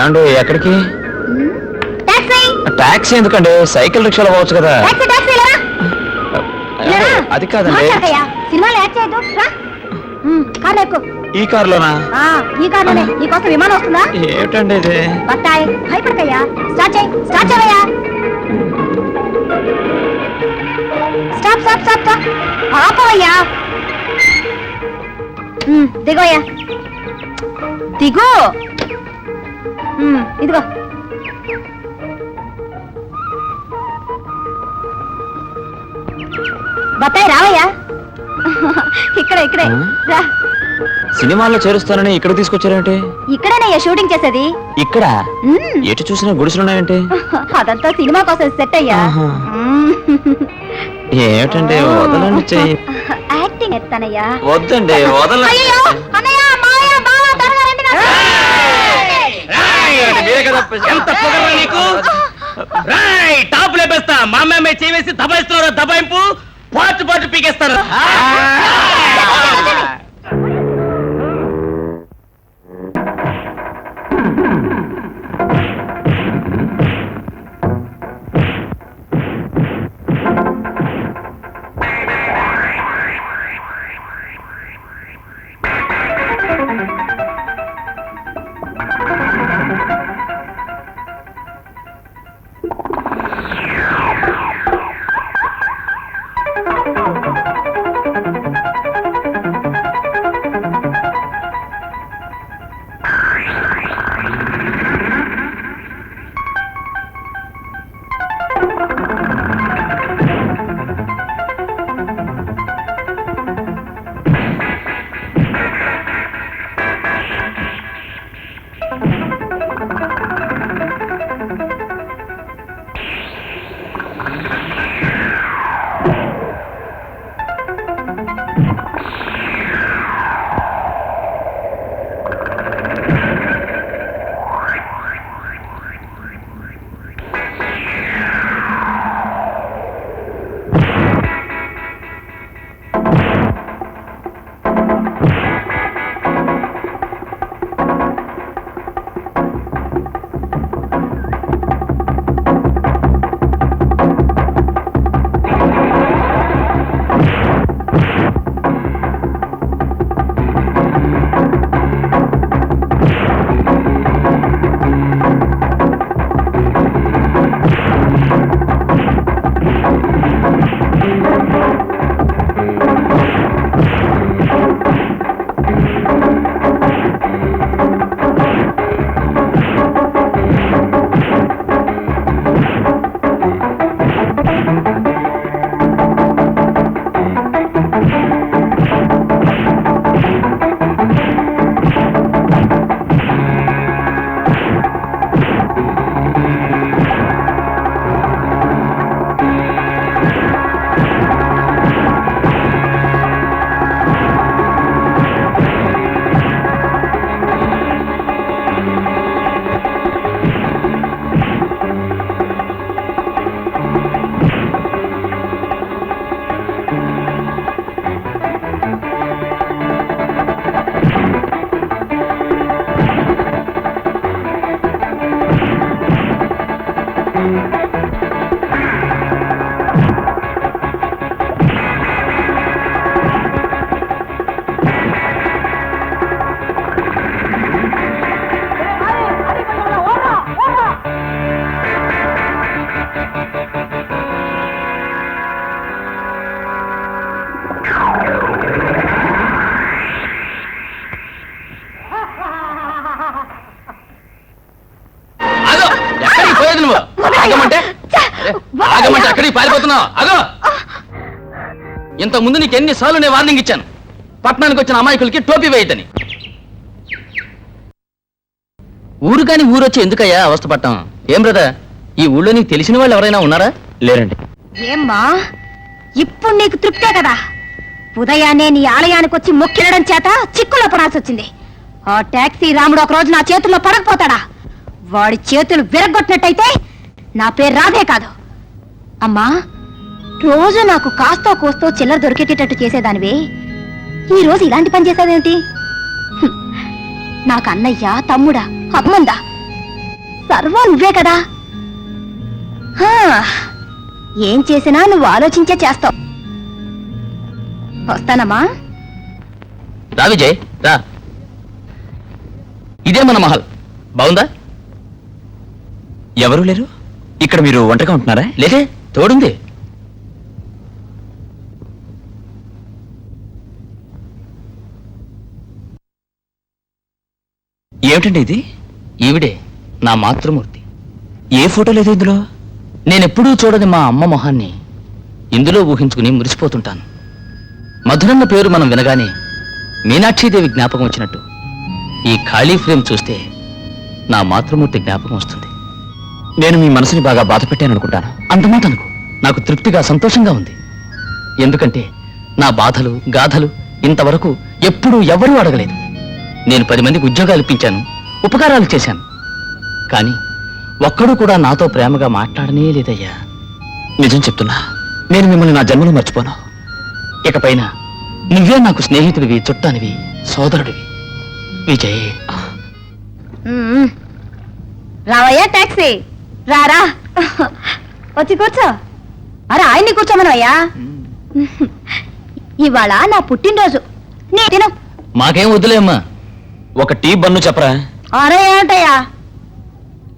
ఏమండి ఎక్కడికి? టాక్సీ ఎందుకండి? సైకిల్ రిక్షాలో పోవచ్చు కదా. అది కాదండి. ఈ కారులోనా? ఈ కారులోనే. నీకోసం విమానం వస్తుందా? ఏమిటండి ఇది? బత్తాయి భయపడకయ్యా. స్టార్ట్ చేయి, స్టార్ట్ చేయవయ్యా. Stop stop stop stop. ఆపవయ్యా. దిగోయ్యా, దిగు. ఇదిగో. బత్తాయి రావయ్యా. ఇక్కడే రా. సినిమాల్లో చేరుస్తానని ఇక్కడ తీసుకొచ్చారేంటి? ఇక్కడేనయ్యా షూటింగ్ చేసేది. ఇక్కడ ఎటు చూసినా గుడిసెలున్నాయంటే? అదంతా సినిమా కోసం సెట్ అయ్యా. ఏమిటండి వదలండి. చెయ్యి. యాక్టింగ్ ఎత్తానయ్యా. వద్దండి వదలండి. టాప్ లేపేస్తా. మా అమ్మాయి చేసి దబాయిస్తున్నారు. దబాయింపు పాటు పాటు పీకేస్తారు. ఆగమంటే అక్కడికి పారిపోతున్నావు. అగో, ఇంత ముందు నీకు ఎన్నిసార్లు నేను వార్నింగ్ ఇచ్చాను, పట్టణానికి వచ్చిన అమాయకులకి టోపీ వేయద్దని. ఊరు కాని ఊరొచ్చి ఎందుకయ్యా అవస్థపడటం? ఏం బ్రదర్, ఈ ఊళ్ళో నీకు తెలిసిన వాళ్ళు ఎవరైనా ఉన్నారా? లేరండి. ఏమ్మా, ఇప్పుడు నీకు తృప్తే కదా? ఉదయాన్నే నీ ఆలయానికి వచ్చి మొక్కినడం చేత చిక్కులో పడాల్సి వచ్చింది. ఆ టాక్సీ రాముడు ఒక రోజు నా చేతుల్లో పడకపోతాడా? వాడి చేతులు విరగొట్టినట్టయితే నా పేరు రాధే కాదు. అమ్మా, రోజు నాకు కాస్తో కోస్తో చిల్లర దొరికేటట్టు చేసేదానివే, ఈ రోజు ఇలాంటి పని చేసేదేంటి? నాకు అన్నయ్య, తమ్ముడా, అమ్మందా? సర్వం నువ్వే కదా. హా, ఏం చేసినా నువ్వు ఆలోచించే చేస్తావు. వస్తానమ్మా. రా విజయ్ రా. ఇదే మన మహల్. బాగుందా? ఎవరు లేరు ఇక్కడ, మీరు ఒంటరిగా ఉంటున్నారా? లేదే, తోడుంది. ఏమిటండి ఇది? ఈవిడే నా మాతృమూర్తి. ఏ ఫోటో లేదు ఇందులో. నేనెప్పుడూ చూడని మా అమ్మ మొహాన్ని ఇందులో ఊహించుకుని మురిసిపోతుంటాను. మధురన్న పేరు మనం వినగానే మీనాక్షీదేవి జ్ఞాపకం వచ్చినట్టు ఈ ఖాళీ ఫ్రేమ్ చూస్తే నా మాతృమూర్తి జ్ఞాపకం వస్తుంది. నేను మీ మనసుని బాగా బాధ పెట్టాను అనుకుంటాను. అంత మాట అనుకో. నాకు తృప్తిగా సంతోషంగా ఉంది. ఎందుకంటే నా బాధలు గాథలు ఇంతవరకు ఎప్పుడూ ఎవరూ అడగలేదు. నేను 10 మందికి ఉద్యోగాలు ఇప్పించాను, ఉపకారాలు చేశాను. కానీ ఒక్కడూ కూడా నాతో ప్రేమగా మాట్లాడనే లేదయ్యా. నిజం చెప్తున్నా, నేను మిమ్మల్ని నా జన్మలో మర్చిపోను. ఇకపైన నువ్వే నాకు స్నేహితుడివి, చుట్టానివి, సోదరుడివి. విజయ్. రావయ్యా టాక్సీ. రారా, వచ్చి కూర్చో. అరే ఆయన్ని కూర్చోమనయ్యా. ఇవాళ నా పుట్టినరోజు. నీ తిను. మాకేం వద్దులే అమ్మా. ఒక టీ బన్ను చెప్పరా? అరే ఏమిటయ్యా?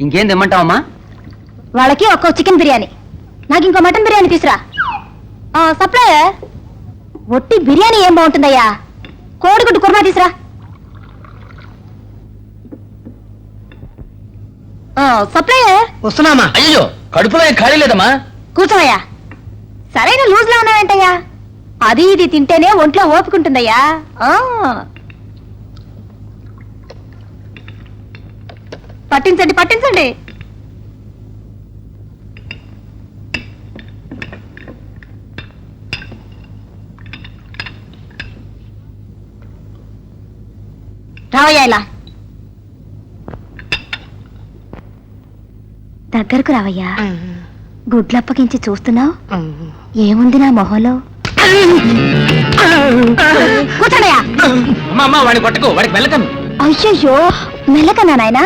ఇంకేం తెమ్మంటావమ్మా? వాళ్ళకి ఒక్క చికెన్ బిర్యానీ, నాకు ఇంకో మటన్ బిర్యానీ తీసురా. సప్లయర్, ఒట్టి బిర్యానీ ఏం బాగుంటుందయ్యా? కోడిగుడ్డు కుర్మా తీసురా. సప్లయర్. వస్తున్నామా? అయ్యో, కడుపులో ఏం ఖాళీ లేదమ్మా. కూర్చోవయ్యా. సరైన లూజ్ లో ఉన్నావేంటయ్యా? అది ఇది తింటేనే ఒంట్లో ఓపుకుంటుందయ్యా. పట్టించండి పట్టించండి. రావయ్యా ఇలా. దగ్గరకు రావయ్యా. గుడ్లప్పగించి చూస్తున్నావు, ఏముంది నా మొహంలో? కూర్చోడయ్యా. అమ్మా వాడిని కొట్టకు, వాడికి వెళ్ళకను. అయ్యయ్యో, మెల్లకన్నా నాయనా.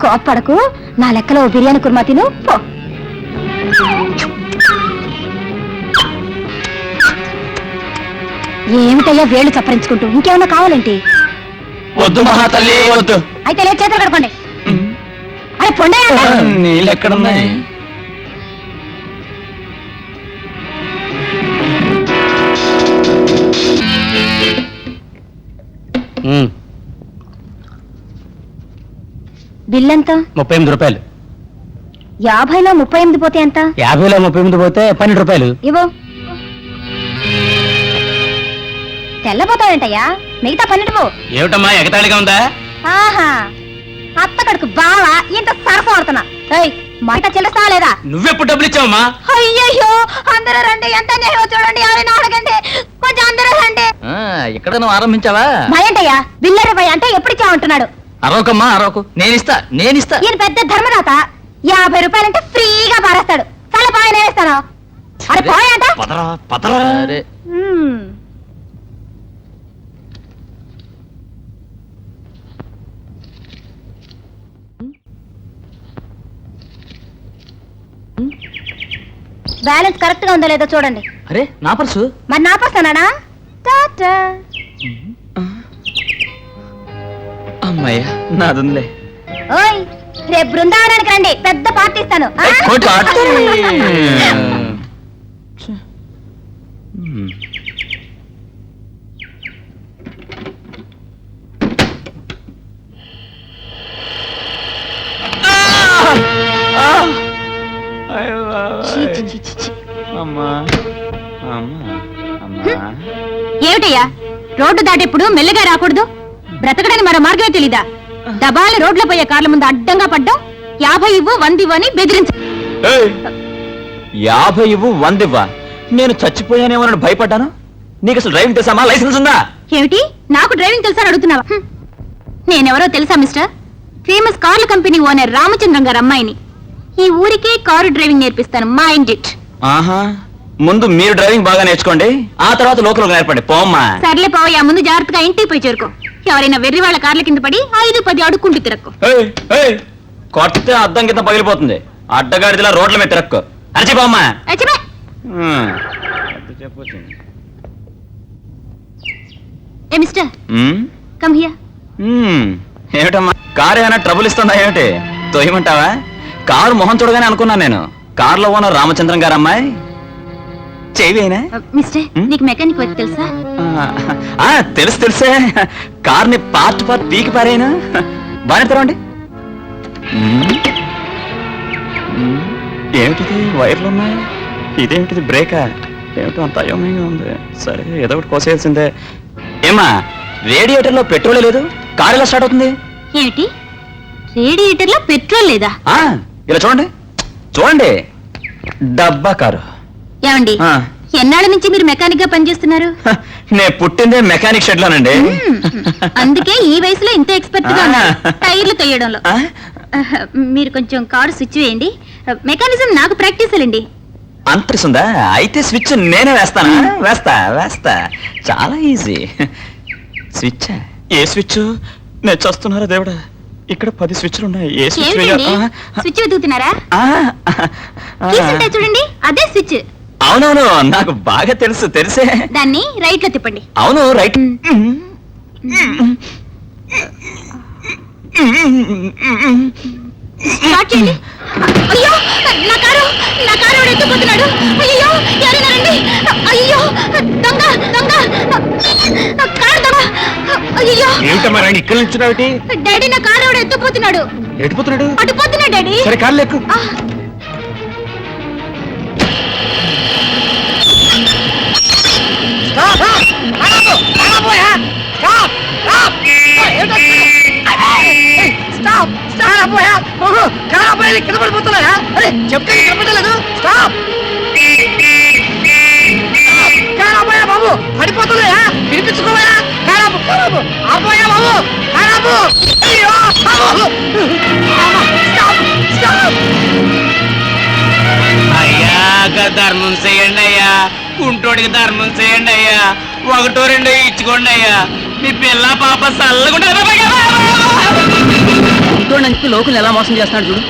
కోప్పడకు. నా లెక్కలో ఓ బిర్యానీ కుర్మా తిను పో. ఏమిటయ్యా వేళ్ళు చప్పరించుకుంటూ? ఇంకేమన్నా కావాలేంటి? వద్దు మహాతల్లి, వద్దు. అయితే లేదు, చేతులు కడుకోండి. అరే పొండయ్యా. నీళ్ళు ఎక్కడున్నాయి? బిల్లంతా 38 రూపాయలు. 50లో 38 పోతే ఎంత? 50లో 38 పోతే 12 రూపాయలు. ఇవ్వు. తెల్లబోతావేంటయ్యా? మిగతా 12 ఏమిటమ్మా ఎగతాళిగా ఉందా? ఆహా, అత్త కడుకు బావా ఇంత సరసం ఆడుతున్నా. మాట చెల్లిస్తా లేదా? నువ్వెప్పుడు డబ్బులు ఇచ్చావమ్మా? అయ్యయ్యో, అందరూ రండి, ఎంత న్యాయం చూడండి. ఎవరైనా అడగండి, కొంచెం అందరూ రండి. ఇక్కడ నువ్వు ఆరంభించావా? భయంటయ్యా, బిల్లరే భయ అంటే ఎప్పుడు ఇచ్చామంటున్నాడు. అరవకమ్మా అరవకు. నేనిస్తా. ఈయన పెద్ద ధర్మదాత. 50 రూపాయలంటే ఫ్రీగా పారేస్తాడు. చాలా బాగా నేనేస్తాను. అరే పోయాంట. పదరా పదరా. సరే. బ్యాలెన్స్ కరెక్ట్ గా ఉందో లేదో చూడండి. అరే నా పర్సు. మరి నా పర్సనానా? టాటా. అమ్మయ్య, నాదుందిలే. ఓయ్, రేపు బృందావనానికి రండి, పెద్ద పార్టీ ఇస్తాను. ఛీ, ఛీ, ఛీ, ఛీ, ఛీ. ఏమిటయ్యా, రోడ్డు దాటేప్పుడు మెల్లగా రాకూడదు? బ్రతకడానికి మరో మార్గమే తెలీదా? దబాల రోడ్ల పోయే కార్ల ముందు అడ్డంగా పడ్డం, 50 ఇవ్వు 100 ఇవ్వు అని బెదిరించ. 50 ఇవ్వు 100 ఇవ్వా? నేను చచ్చిపోయానేమోనని భయపడ్డాను. నీకు అసలు డ్రైవింగ్ తెలుసా? లైసెన్స్ ఉందా? ఏమిటి, నాకు డ్రైవింగ్ తెలుసా అడుగుతున్నావా? నేనెవరో తెలుసా మిస్టర్? ఫేమస్ కార్ల కంపెనీ ఓనర్ రామచంద్రం గారు అమ్మాయిని. ఈ ఊరికే కారు డ్రైవింగ్ నేర్పిస్తాను, మైండ్ ఇట్. ఆహా, ముందు మీరు డ్రైవింగ్ బాగా నేర్చుకోండి, ఆ తర్వాత లోకల్ నేర్పండి. పోమ్మా. సర్లే పోయా, ముందు జాగ్రత్తగా ఇంటికి పోయి చేరుకో. ఎవరైనా వెర్రి వాళ్ళ కార్ల కింద పడి 5-10 అడుక్కుంటూ తిరక్కు. కొడితే అద్దం కింద పగిలిపోతుంది. అడ్డగాడిదిలా రోడ్ల మీద తిరక్కు. అరచిపోమ్మా. అచ్చిపే. ఏ మిస్టర్ కమ్ హియర్. ఏమిటమ్మా కారు ఏమైనా ట్రబుల్ ఇస్తుందా ఏమిటి? తోయమంటావా? కారు మొహం చూడగానే అనుకున్నాను నేను కారులో ఓనర్ రామచంద్రం గారు అమ్మాయి. చేయవేనా? మిస్టర్ నీకు మెకానిక్ వర్క్ తెలుసా? తెలుసే. కార్ని పార్ట్ పీకి పారేనా? బాగానే తెరవండి. ఏమిటిది వైర్లు ఉన్నాయి? ఇదేమిటిది బ్రేకా? ఏమిటో అంత అయోమయంగా ఉంది. సరే ఏదో ఒకటి కోసేయాల్సిందే. ఏమా రేడియేటర్ లో పెట్రోల్ లేదు, కారు ఎలా స్టార్ట్ అవుతుంది? ఏమిటి రేడియేటర్ లో పెట్రోల్ లేదా? ఇలా చూడండి డబ్బా కారు. ఏమండి ఎన్నాళ్ళ నుంచి మీరు మెకానిక్ గా పనిచేస్తున్నారు? నేను పుట్టిందే మెకానిక్ షెడ్ లోనండి. అందుకే ఈ వయసులో ఇంత ఎక్స్పర్ట్ గా ఉన్నారు టైర్లు తొయ్యడంలో. మీరు కొంచెం కారు స్విచ్ వేయండి, మెకానిజం నాకు ప్రాక్టీస్ అండి. అంతస్తుందా? అయితే స్విచ్ నేనే వేస్తానా? వేస్తా చాలా ఈజీ. స్విచ్ ఏ స్విచ్? నేను చూస్తున్నారా దేవుడా, ఇక్కడ 10 స్విచ్లు ఉన్నాయి. ఏ స్విచ్ స్విచ్ వెతుకుతున్నారా? చూడండి అదే స్విచ్. అవునవును నాకు బాగా తెలిసే. దాన్ని రైట్ లో తిప్పండి. అవును రైట్. స్టార్ట్ చేయండి. అయ్యో నా కారు ఎత్తుకుపోతున్నాడు. అయ్యో ఎవరైనా రండి. అయ్యో దొంగ కారు దొంగ. అయ్యో ఏంటమ్మా రండి ఇక్కడ నుంచున్నావు? డాడీ నా కారు ఎత్తుకుపోతున్నాడు. అటుపోతున్నాడు డాడీ. సరే కారు లెక్కు. కింద పడిపోతున్నాయా? అరే చెప్తే కనపడలేదు. స్టాప్ కారాపోయా బాబు, పడిపోతున్నాయా? వినిపించుకోవయా? కారాపు ఆపోయా బాబు, కారాపు. అయ్యో అయ్యా ధర్మం చేయండి అయ్యా, కుంటోడికి ధర్మం చేయండి అయ్యా. 1 2 ఇచ్చుకోండి అయ్యా. మీ పిల్ల పాప చల్లకుండా లోకులు ఎలా మోసం చేస్తున్నాడు చూడు.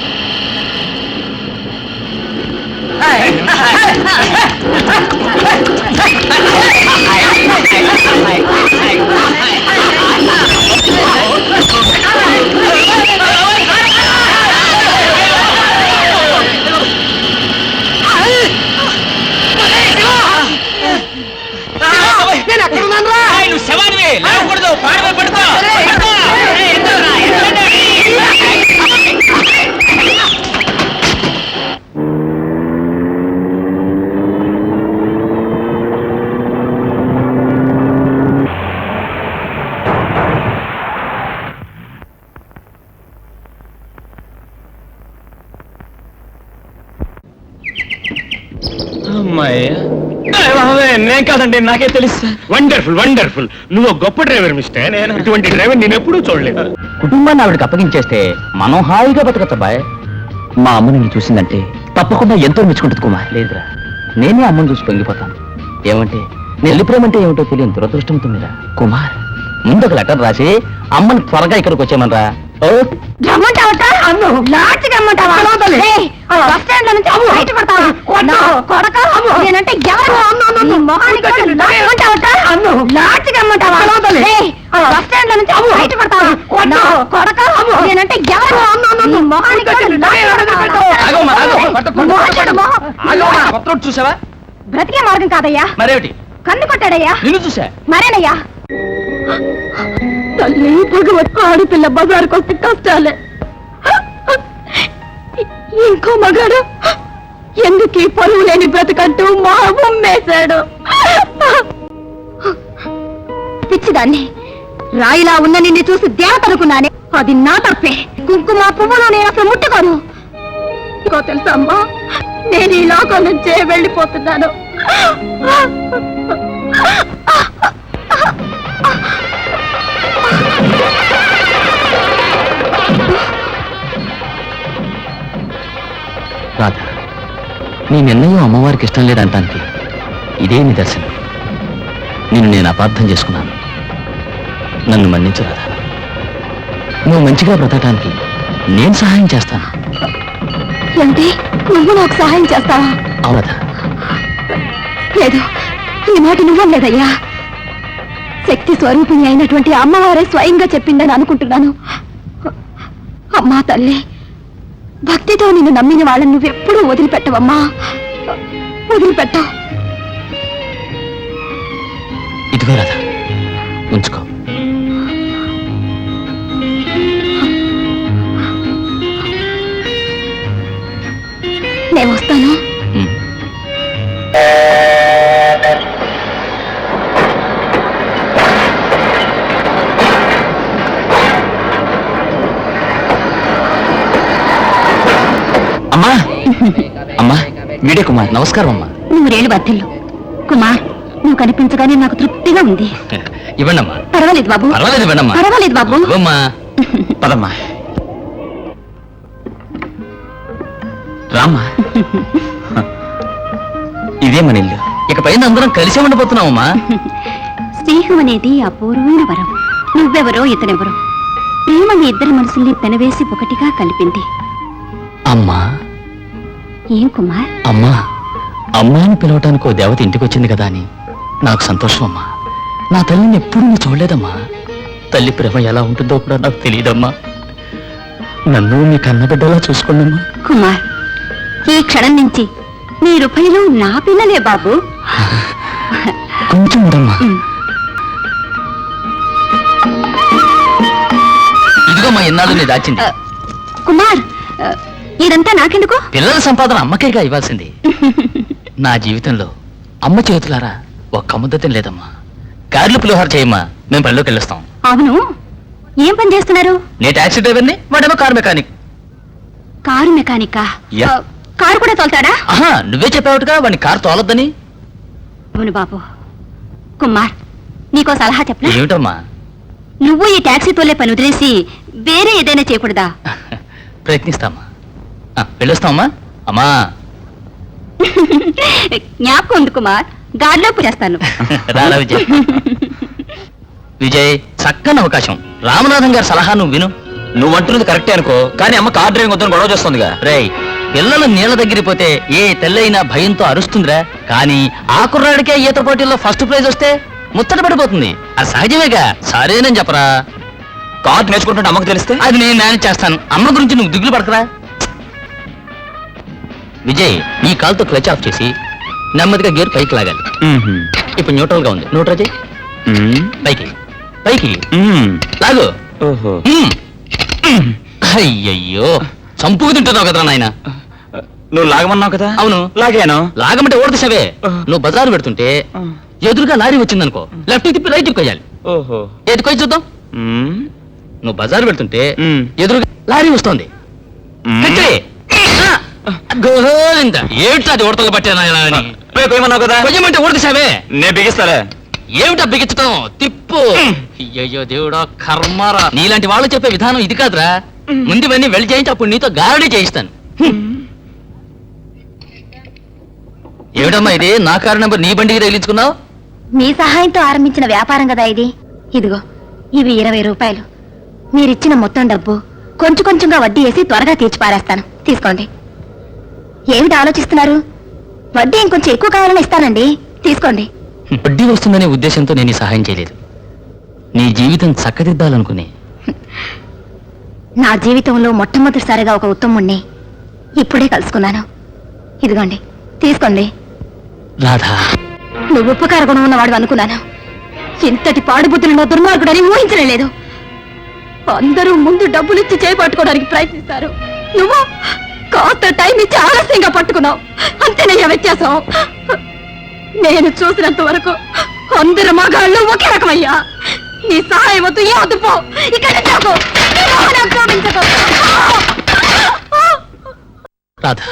నువ్వు శవానివి లేవకూడదు. పడుకో నేను కాదండి, నాకే తెలుసు. వండర్ఫుల్. నువ్వు గొప్ప డ్రైవర్ మిస్టర్. ఇటువంటి డ్రైవర్ నేను ఎప్పుడూ చూడలేదు. కుటుంబాన్ని ఆవిడకి అప్పగించేస్తే మనం హాయిగా బతకచ్చబ్బాయ్. మా అమ్మ నిన్ను చూసిందంటే తప్పకుండా ఎంతో మెచ్చుకుంటుంది కుమార్. లేదురా, నేనే అమ్మని చూసి పొంగిపోతాను. ఏమంటే నేను వెళ్ళిపోయామంటే ఏమిటో తెలియని దురదృష్టంతో మీరా కుమార్. ముందు ఒక లెటర్ రాసి అమ్మని త్వరగా ఇక్కడికి వచ్చేయమనరా. రమ్మంటావా? లాడ్జికి రమ్మంటావా? బస్ స్టాండ్ లో నుంచి బయట పడతావా? కొడక నేనంటే ఎవరు? లాడ్జికి రమ్మంటావా? బస్ స్టాండ్ లో నుంచి బయట పడతావా? కొడక నేనంటే ఎవరు? చూసావా? బ్రతికే మార్గం కాదయ్యా. మరేమిటి? కన్ను కొట్టాడయ్యా. నిన్ను చూసా? మరేనయ్యా. తల్లి భగవత్ ఆడపిల్ల బజారుకు వస్తే కష్టాలే. ఇంకో మగాడు ఎందుకు పరువు లేని బ్రతకంటూ మా ఉమ్మేశాడు. పిచ్చిదాన్ని రాయిలా ఉన్న నిన్ను చూసి దేవత అనుకున్నానే. అది నా తప్పే. కుంకుమ పువ్వులో నేను అసలు ముట్టుకోను. ఇంకో తెలుసా అమ్మా, నేను ఈ లోకం నుంచే వెళ్ళిపోతున్నాను. రాధా, నీ నిర్ణయం అమ్మవారికి ఇష్టం లేదంటానికి ఇదే నిదర్శనం. నిన్ను నేను అపార్థం చేసుకున్నాను. నన్ను మన్నించు రాధా. నువ్వు మంచిగా బ్రతకటానికి నేను సహాయం చేస్తాను. ఏమిటి, నువ్వు నాకు సహాయం చేస్తావా? అవునదా? లేదు, ఈ మాట నువ్వలేదయ్యా. శక్తి స్వరూపిణి అయినటువంటి అమ్మవారే స్వయంగా చెప్పిందని అనుకుంటున్నాను. అమ్మా తల్లి, భక్తితో నిన్ను నమ్మిన వాళ్ళని నువ్వెప్పుడూ వదిలిపెట్టవమ్మా, వదిలిపెట్టవు. ఇదిగో రాధా, ఉంచుకో. నేను వస్తాను. ఉమ్. అమ్మా అమ్మా మీడే కుమార్. నమస్కారం అమ్మా. నువ్వు రేలు బద్దెళ్ళు. కుమార్, నువ్వు కనిపించగానే నాకు తృప్తిగా ఉంది. ఇవ్వండి అమ్మా. పర్వాలేదు బాబు, పర్వాలేదు, ఇవ్వండమ్మా. పర్వాలేదు బాబు. ఇవ్వమ్మా. పదమ్మా. రామ్మా. ఇదే మన ఇల్లు. ఇక పైన అందరం కలిసి ఉండిపోతున్నామమ్మా. స్నేహం అనేది అపూర్వమైన వరం. నువ్వెవరో ఇతనెవరో, ప్రేమ మీ ఇద్దరి మనసుల్ని పెనవేసి ఒకటిగా కలిపింది. అమ్మా, ఏం కుమార్? అమ్మా, అమ్మా అని పిలవటానికి ఓ దేవత ఇంటికి వచ్చింది కదా అని నాకు సంతోషం అమ్మా. నా తల్లిని ఎప్పుడూ నేను చూడలేదమ్మా. తల్లి ప్రేమ ఎలా ఉంటుందో కూడా నాకు తెలియదమ్మా. నన్ను మీ కన్నబిడ్డలా చూసుకోండమ్మా. కుమార్, ఈ క్షణం నుంచి మీరు ఉభయలు నా పిల్లలే బాబు. కొంచెం ఉండమ్మా. ఇదిగోమ్మా, ఎన్నాళ్ళు నీ దాచింది. కుమార్, ఇదంతా నాకెందుకు? పిల్లల సంపాదన అమ్మకేగా ఇవ్వాల్సింది. నా జీవితంలో అమ్మ చేతులారా ఒక్క ముద్ద తినలేదమ్మా. కార్లు పులిహోర చేయమ్మా, మేము పనిలోకి వెళ్ళొస్తాం. అవును, ఏం పని చేస్తున్నారు? నే టాక్సీ డ్రైవర్ని, వాడేమో కారు మెకానిక్. కారు మెకానికా? యా. కారు కూడా తోలుతాడా? ఆహా, నువ్వే చెప్పావుగా వాడిని కారు తోలొద్దని. అవును బాబు. కుమార్, నీకో సలహా చెప్పనా? ఏమిటమ్మా? నువ్వు ఈ టాక్సీ తోలే పని వదిలేసి వేరే ఏదైనా చేయకూడదా? ప్రయత్నిస్తామా. వెళ్ళొస్తామమ్మా. అమ్మా, జ్ఞాపకం ఉంది కుమార్, గాడిలోపు చేస్తాను. రారా విజయ్. విజయ్, చక్కని అవకాశం. రామనాథం గారి సలహా నువ్వు విను. నువ్వు అంటున్నది కరెక్టే అనుకో, కానీ అమ్మ కార్ డ్రైవింగ్ వద్దని గొడవ చేస్తుందిగా. రేయ్, పిల్లలు నీళ్ళ దగ్గరికి పోతే ఏ తెల్లైనా భయంతో అరుస్తుందిరా. కానీ ఆ కుర్రాడికే ఈత పోటీల్లో ఫస్ట్ ప్రైజ్ వస్తే ముచ్చట పడిపోతుంది. అది సహజమేగా. సరేనని చెప్పరా. కార్ నేర్చుకుంటుంటే అమ్మకు తెలిస్తే? అది నేను మేనేజ్ చేస్తాను. అమ్మ గురించి నువ్వు దిగులు పడకరా. విజయ్, ఈ కాల్తో క్లచ్ ఆఫ్ చేసి నెమ్మదిగా గేర్ పైకి లాగాలి. ఇప్పుడు న్యూట్రల్ గా ఉంది. న్యూట్రల్ చేయి. పైకి పైకి లాగు. ఓహో. అయ్యయ్యో, చంపుకు తింటున్నావు కదరా నాయన. నువ్వు లాగమన్నావు కదా. అవును, లాగాను. లాగమంటే ఓడదీసావే. నువ్వు బజారు పెడుతుంటే ఎదురుగా లారీ వచ్చిందనుకో, లెఫ్ట్ తిప్పి రైట్ కొయ్యాలి. ఓహో. ఏది కొయ్యి చూద్దాం. నువ్వు బజారు పెడుతుంటే ఎదురుగా లారీ వస్తోంది. గోవింద, ఏమిటి అది ఉడతలు పట్టాను అని కొయ్యమన్నావు కదా. కొయ్యమంటే ఓడదీసావే. నేను బిగిస్తాలే. ఏమిటా బిగించటం? తిప్పు. అయ్యయ్యో దేవుడా, కర్మారా. నీలాంటి వాళ్ళు చెప్పే విధానం ఇది కాదురా. ముందు ఇవన్నీ వెళ్ళి చేయించి అప్పుడు నీతో గారడీ చేయిస్తాను. ఏమిటమ్మా ఇది? నా కారు నెంబర్ నీ బండికి తగిలించుకున్నావు? మీ సహాయంతో ఆరంభించిన వ్యాపారం కదా ఇది. ఇదిగో, ఇవి 20 రూపాయలు. మీరిచ్చిన మొత్తం డబ్బు కొంచెం కొంచెంగా వడ్డీ వేసి త్వరగా తీర్చి పారేస్తాను. తీసుకోండి. ఏమిటి ఆలోచిస్తున్నారు? వడ్డీ ఇంకొంచెం ఎక్కువ కావాలని ఇస్తానండి. తీసుకోండి. వడ్డీ వస్తుందనే ఉద్దేశంతో నేను ఈ సహాయం చేయలేదు. నీ జీవితం చక్కదిద్దాలనుకునే. నా జీవితంలో మొట్టమొదటిసారిగా ఒక ఉత్తముణ్ణి ఇప్పుడే కలుసుకున్నాను. ఇదిగోండి, తీసుకోండి. రాధా, నువ్వు ఉపకార గుణం ఉన్నవాడు అనుకున్నాను. ఇంతటి పాడుబుద్ధులున్న దుర్మార్గుడని ఊహించలేదు. అందరూ ముందు డబ్బులిచ్చి చేపట్టుకోవడానికి ప్రయత్నిస్తారు. నువ్వు కాస్త టైం ఇచ్చి ఆలస్యంగా పట్టుకున్నావు. అంతేనయ్యా వ్యత్యాసం. నేను చూసినంత వరకు అందరు మగాళ్ళు ఒకే రకమయ్యా. నీ సహాయం వద్దు, ఏ వద్దు, పో. ఇక్కడ నాకు కోపించకు. రాధా,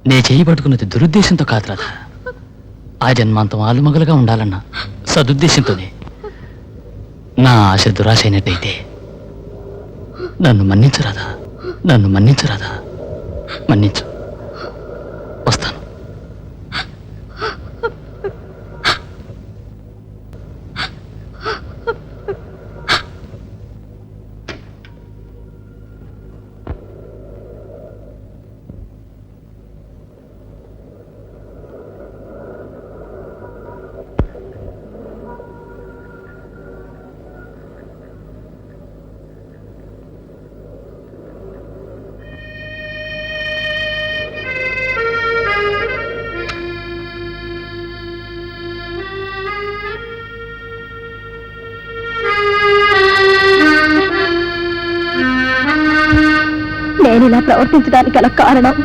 నే చేయి పట్టుకున్నది దురుద్దేశంతో కాదు రాధా. ఆ జన్మాంతం ఆలుమగలుగా ఉండాలన్న సదుద్దేశంతోనే. నా ఆశ దురాశ అయినట్టయితే నన్ను మన్నించు రాధా, నన్ను మన్నించు రాధా, మన్నించు. వస్తాను. నేను ఇలా ప్రవర్తించడానికి గల కారణం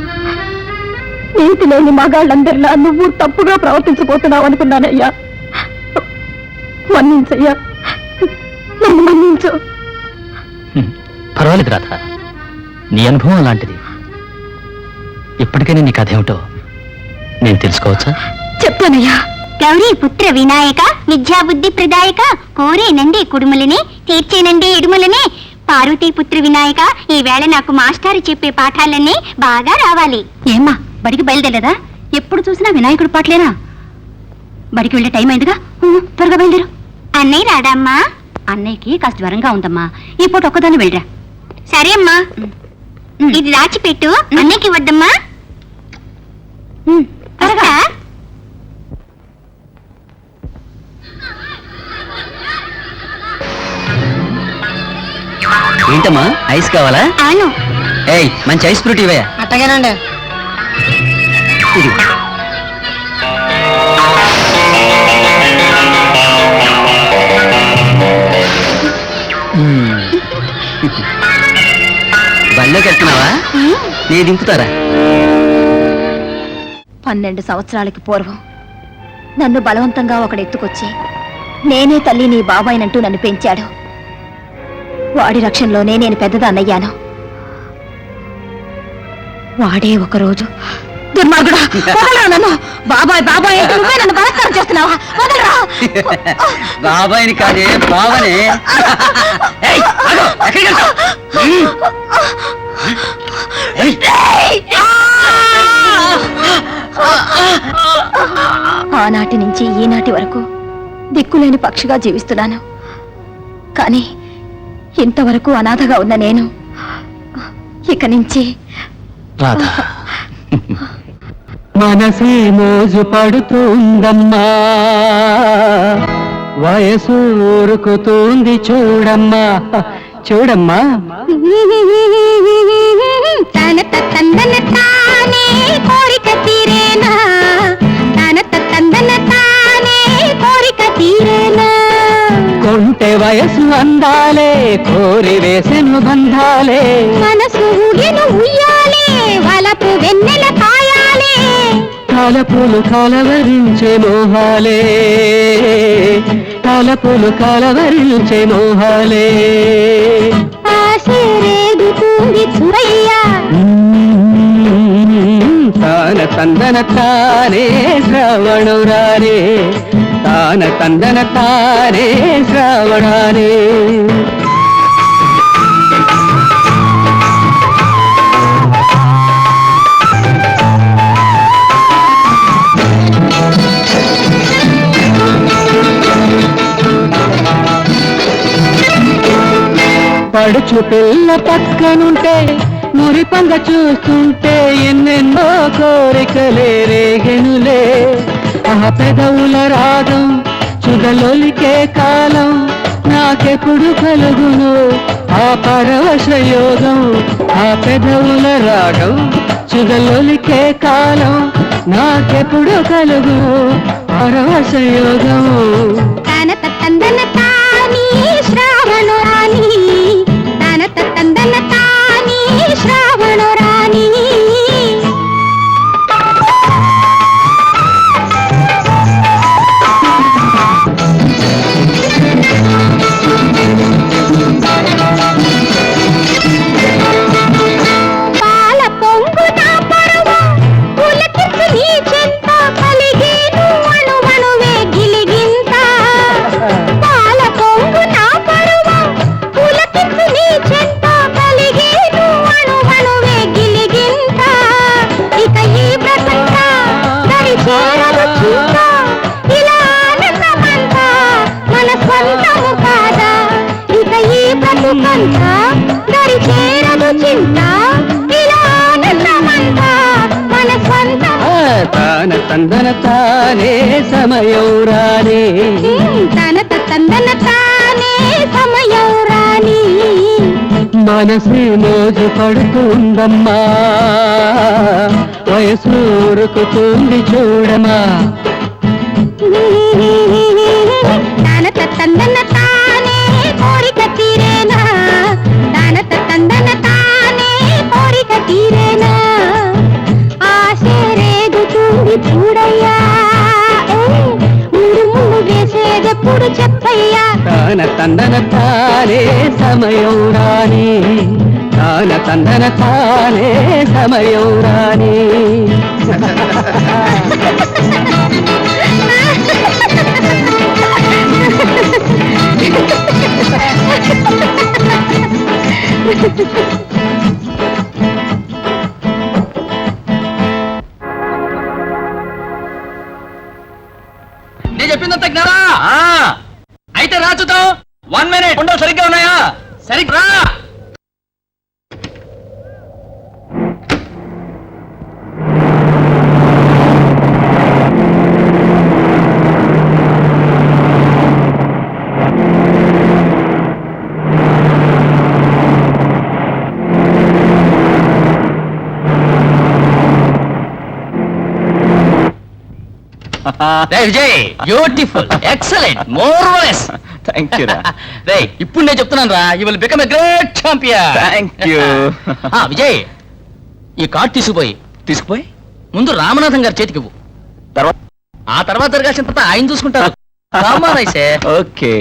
నీతి లేని మగాళ్ళందరిలా నువ్వు తప్పుగా ప్రవర్తించబోతున్నావు అనుకున్నానయ్యా. మన్నించయ్యా, నన్ను మన్నించు. పర్వాలేదు రాధ, నీ అనుభవం అలాంటిది. ఇప్పటికైనా నీ కథ ఏమిటో నేను తెలుసుకోవచ్చా? చెప్తానయ్యా. గౌరీ పుత్ర వినాయక విద్యాబుద్ధి ప్రదాయక కోరేనండి కుడుములనే తీర్చేనండి ఇడుములనే పార్వతీ పుత్ర వినాయక ఈ వేళ నాకు మాస్టారు చెప్పే పాఠాలన్నీ బాగా రావాలి. ఏమ్మా బడికి బయలుదేరలేదా? ఎప్పుడు చూసినా వినాయకుడు పాటలేనా? బడికి వెళ్ళే టైం అయిందిగా, త్వరగా బయలుదేరు. అన్నయ్య రాడమ్మా? అన్నయ్యకి కాస్త జ్వరంగా ఉందమ్మా, ఈ పూట ఒక్కదాన్ని వెళ్ళరా. సరే అమ్మా, ఇది దాచిపెట్టు, అన్నయ్యకి వద్దమ్మా. త్వరగా. ఏంటమ్మా, ఐస్ కావాలా? అవును. ఏయ్, మంచి ఐస్ ఫ్రూట్ ఇవయ్యా. అట్టగానండి. బళ్ళోకి వెళ్తున్నావా? నేను దింపుతారా? 12 సంవత్సరాలకి పూర్వం నన్ను బలవంతంగా ఒకడెత్తుకొచ్చి నేనే తల్లి నీ బాబాయినంటూ నన్ను పెంచాడు. వాడి రక్షణలోనే నేను పెద్దదాన్నయ్యాను. వాడే ఒకరోజు దుర్మార్గుడా, వదలరా నన్ను. బాబాయ్ బాబాయ్ అంటే నువ్వే నన్ను బలత్కారం చేస్తున్నావా? వదలరా. బాబాయిని కాదే, బావనే. ఆనాటి నుంచి ఈనాటి వరకు దిక్కులేని పక్షిగా జీవిస్తున్నాను. కానీ ఇంతవరకు అనాథగా ఉన్న నేను ఇక నుంచి రాధా, మనసే మోజు పడుతుందమ్మా, వయసు ఊరుకుతుంది చూడమ్మా, చూడమ్మా. తనత తందన తానే కోరిక తీరేనా, తనత తందన తానే కోరిక తీరేనా. కొంటె వయసు అందాలే, కోరి వేసెను బంధాలే, మనసు ఊగిను ఉయ్యాలే, వలపు వెన్నెల కాయాలే. తలపులు కలవరించే మోహాలే, తలపులు కలవరించే మోహాలే. ఆశే రేగుతుంది చురయ్యా, తాన తందన తానే శ్రావణురారే, తాన తందన తానే శ్రావణారే. పడుచు పిల్ల పక్కనుంటే మురిపంగ చూస్తుంటే ఎన్నెన్నో కోరికలే రేగెనులే. ఆ పెదవుల రాగం చుదలొలికే కాలం నాకెప్పుడు కలుగును ఆ పరవశ యోగం. ఆ పెదవుల రాగం చుదలొలికే కాలం నాకెప్పుడు కలుగును పరవశ యోగం. తనత తందన తానీ శ్రావణురాణి, తనత తందన తానీ శ్రావణురాణి. పాల పొంగు నా పరువు పులకించి నీ చెంత కలిగేను అణువణువే గిలిగింత. పాల పొంగు నా పరువు పులకించి నీ చెంత కలిగేను అణువణువే గిలిగింత. ఇక ఈ బ్రతంతా దరి చేరదు చింత, ఇలా ఆనందమంతా మన స్వంతము కాదా. ఇక ఈ బ్రతుకంతా దరి చేరదు చింత, ఇలా ఆనందమంతా మన స్వంతము. తాన తందన తానే సమయం రానే, తనత తందన తానే సమయం రాని. మనసే మోజు పడుతుందమ్మా, వయసు ఊరుకుతుంది చూడమా. తనత తందన తానే కోరిక తీరేనా, తనత తందన తానే కోరిక తాన తందన తానే సమయం రాని తాన తందన తానే సమయం రాని నేను చెప్పిందంత జ్ఞానా అయితే రా చూద్దాం 1 minute ఉండవు సరిగ్గా ఉన్నాయా సరిగ్గా రా. రే Vijay beautiful excellent marvellous thank you రా రే ఇప్పుడు నేను చెప్తున్నాను రా you will become a great champion thank you Vijay ఈ కార్డ్ తీసుకుపోయి తీసుకుపోయి ముందు రామనాథం గారి చేతికి ఇవ్వు తర్వాత ఆ తర్వాత జరగాల్సిన తర్వాత ఆయన చూసుకుంటారు రామారాయిసే ఓకే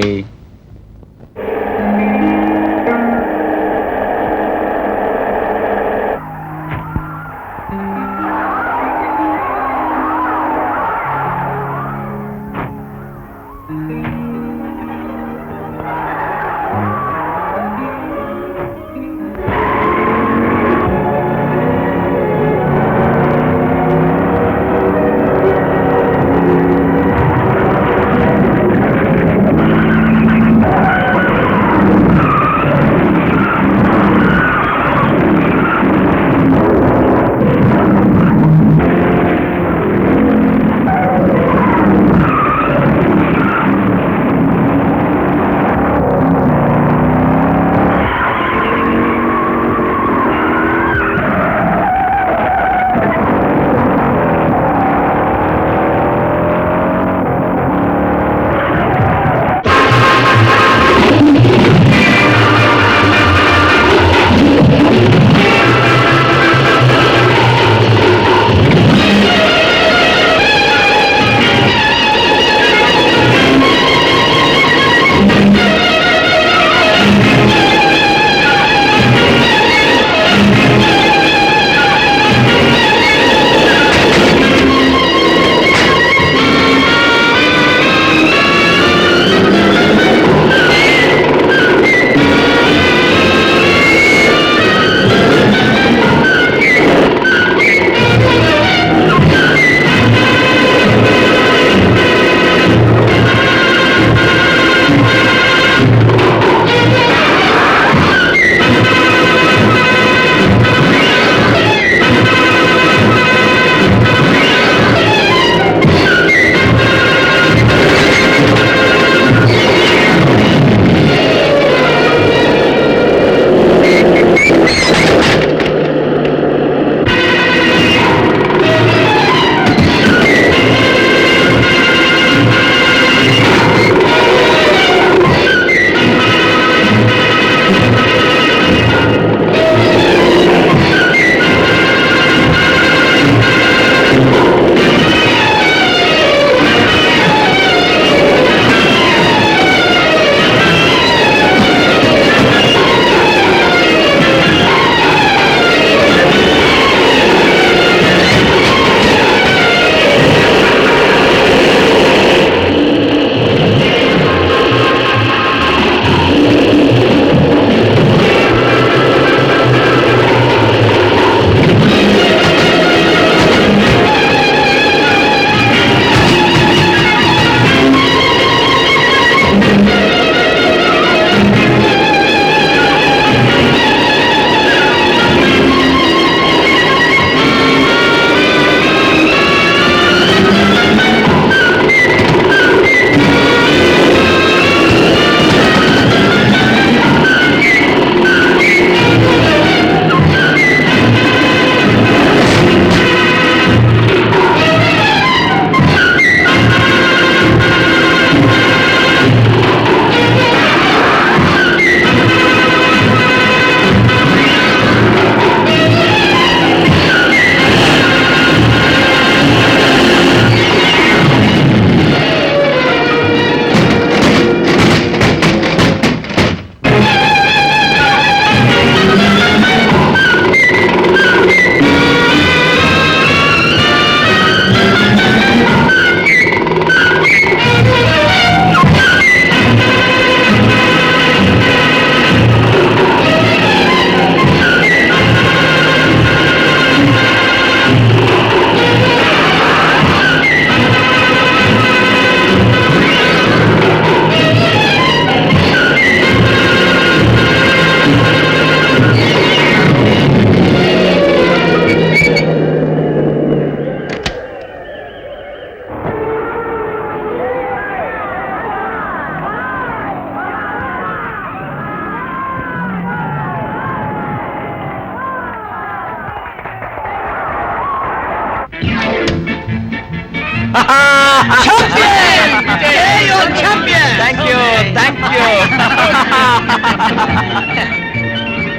థ్యాంక్ యూ.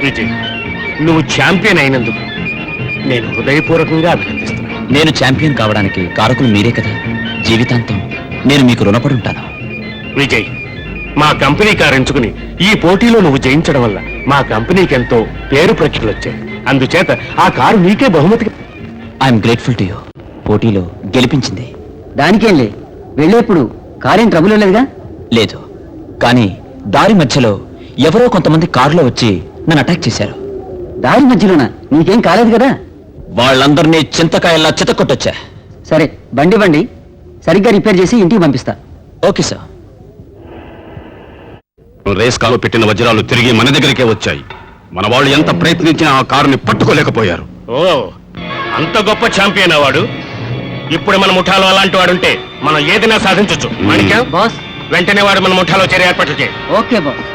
విజయ్, నువ్వు ఛాంపియన్ అయినందుకు నేను హృదయపూర్వకంగా అభినందిస్తున్నాను. నేను ఛాంపియన్ కావడానికి కారకులు మీరే కదా. జీవితాంతం నేను మీకు రుణపడి ఉంటాను. విజయ్, మా కంపెనీ కారు ఎంచుకుని ఈ పోటీలో నువ్వు జయించడం వల్ల మా కంపెనీకి ఎంతో పేరు ప్రఖ్యలు వచ్చాయి. అందుచేత ఆ కారు నీకే బహుమతి. I'm grateful to you. పోటీలో గెలిపించింది. దానికేంలే, వెళ్ళేప్పుడు కారేం ట్రబుల్ లేదుగా. లేదు, కానీ దారి మధ్యలో ఎవరో కొంతమంది కారులో వచ్చి నన్ను అటాక్ చేశారు. దారి మధ్యలోనా? నీకేం కాలేదు కదా. వాళ్ళందరినీ చింతకాయల్లా చితకొట్టొచ్చా. సరే, బండి సరిగ్గా రిపేర్ చేసి ఇంటికి పంపిస్తా. Okay sir. రేస్ కారు పెట్టిన వజ్రాలు తిరిగి మన దగ్గరికే వచ్చాయి. మన వాళ్ళు ఎంత ప్రయత్నించినా ఆ కారుని పట్టుకోలేకపోయారు. ఓ, అంత గొప్ప ఛాంపియన్ వాడు. ఇప్పుడు మన ముఠాలో అలాంటి వాడుంటే మనం ఏదైనా సాధించొచ్చు. మాణిక్యం, బాస్. వెంటనే వాడు మన ముఠాలో చేరే ఏర్పాట్లు చేయి. Okay boss.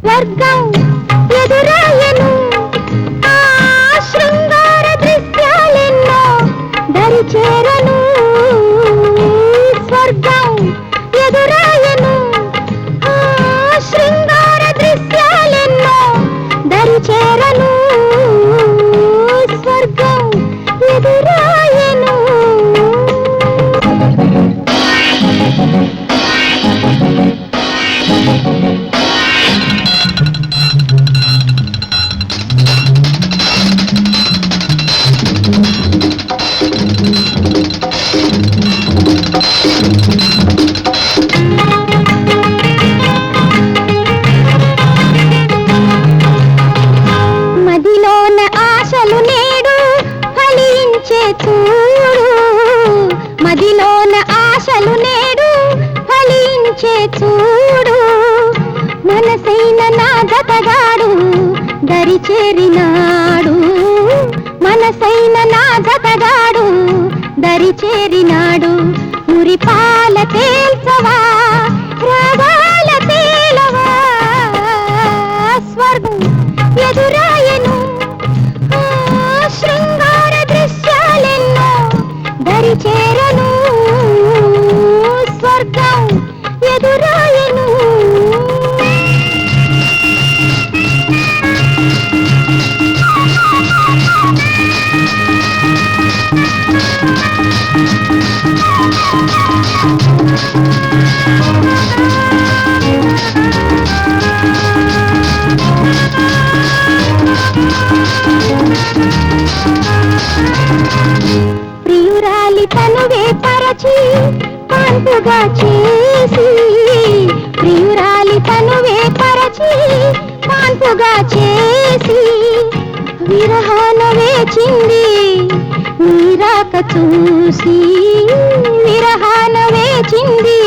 స్వర్గం ఎదురాయను, ఆ శృంగార దృశ్యాలెన్నో దరి చేరను. స్వర్గం ఎదురాయను, ఆ శృంగార దృశ్యాలెన్నో దరి చేరను. స్వర్గం ఎదురాయను. మదిలోన ఆశలు నేడు ఫలించే చూడు. మదిలోన ఆశలు నేడు ఫలించే చూడు. మనసైన నా జతగాడు దరి చేరినాడు. మనసైన నా జతగాడు దరి చేరినాడు. మురిపాల తేల్చవా, రాగాల తేలవా. స్వర్గం ఎదురాయను, ఆ శృంగార దృశ్యాలెన్నో దరి చేరను. స్వర్గం ఎదురాయను. ప్రియురాలి తనువే పరచి కాన్పుగా చేసి. ప్రియురాలి తనువే పరచి కాన్పుగా చేసి. విరహాన వేచింది నీరాక చూసి. విరహాన వేచింది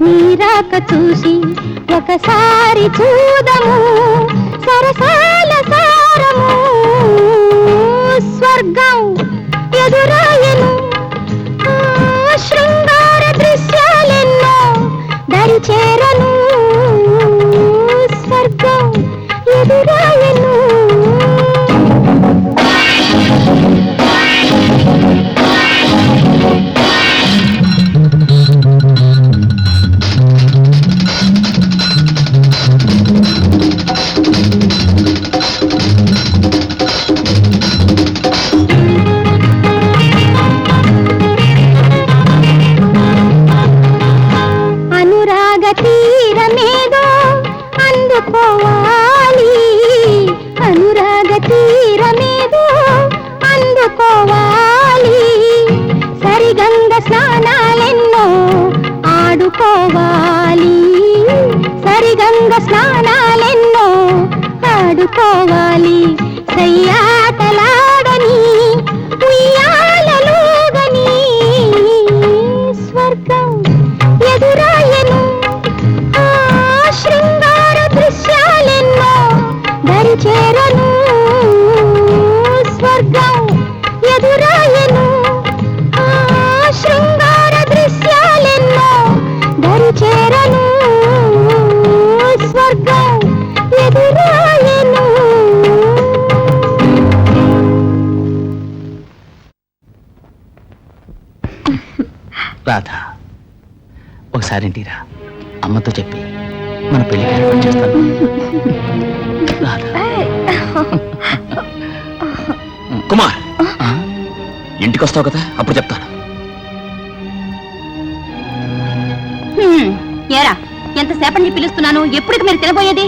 నీరాక చూసి. ఒకసారి చూదము సరసాల సారము. స్వర్గం ఎదురాయను, ఆ శృంగార దృశ్యాలెన్నో దరి చేరను. స్వర్గం ఎదురాయను. అనురాగ తీరమేదో అందుకోవాలి. అనురాగ తీరమేదో అందుకోవాలి. సరిగంగ స్నానాలెన్నో ఆడుకోవాలి. సరిగంగ స్నానాలెన్నో ఆడుకోవాలి. సయ్యాటలాడని ఉయ్యాలలోగని. స్వర్గం ఎదురాయను, ఆ శృంగార దృశ్యాలెన్నో దరి చేరను. రాధా, ఒకసారి ఇంటిరా, అమ్మతో చెప్పి మన పెళ్లికి ఏర్పాటు చేస్తాను. రాధా. కుమార్, ఆ? ఇంటికి వస్తావు కదా, అప్పుడు చెప్తాను. ఏరా, ఎంతసేపటి నుంచి పిలుస్తున్నాను, ఎప్పటికి మీరు తినబోయేది?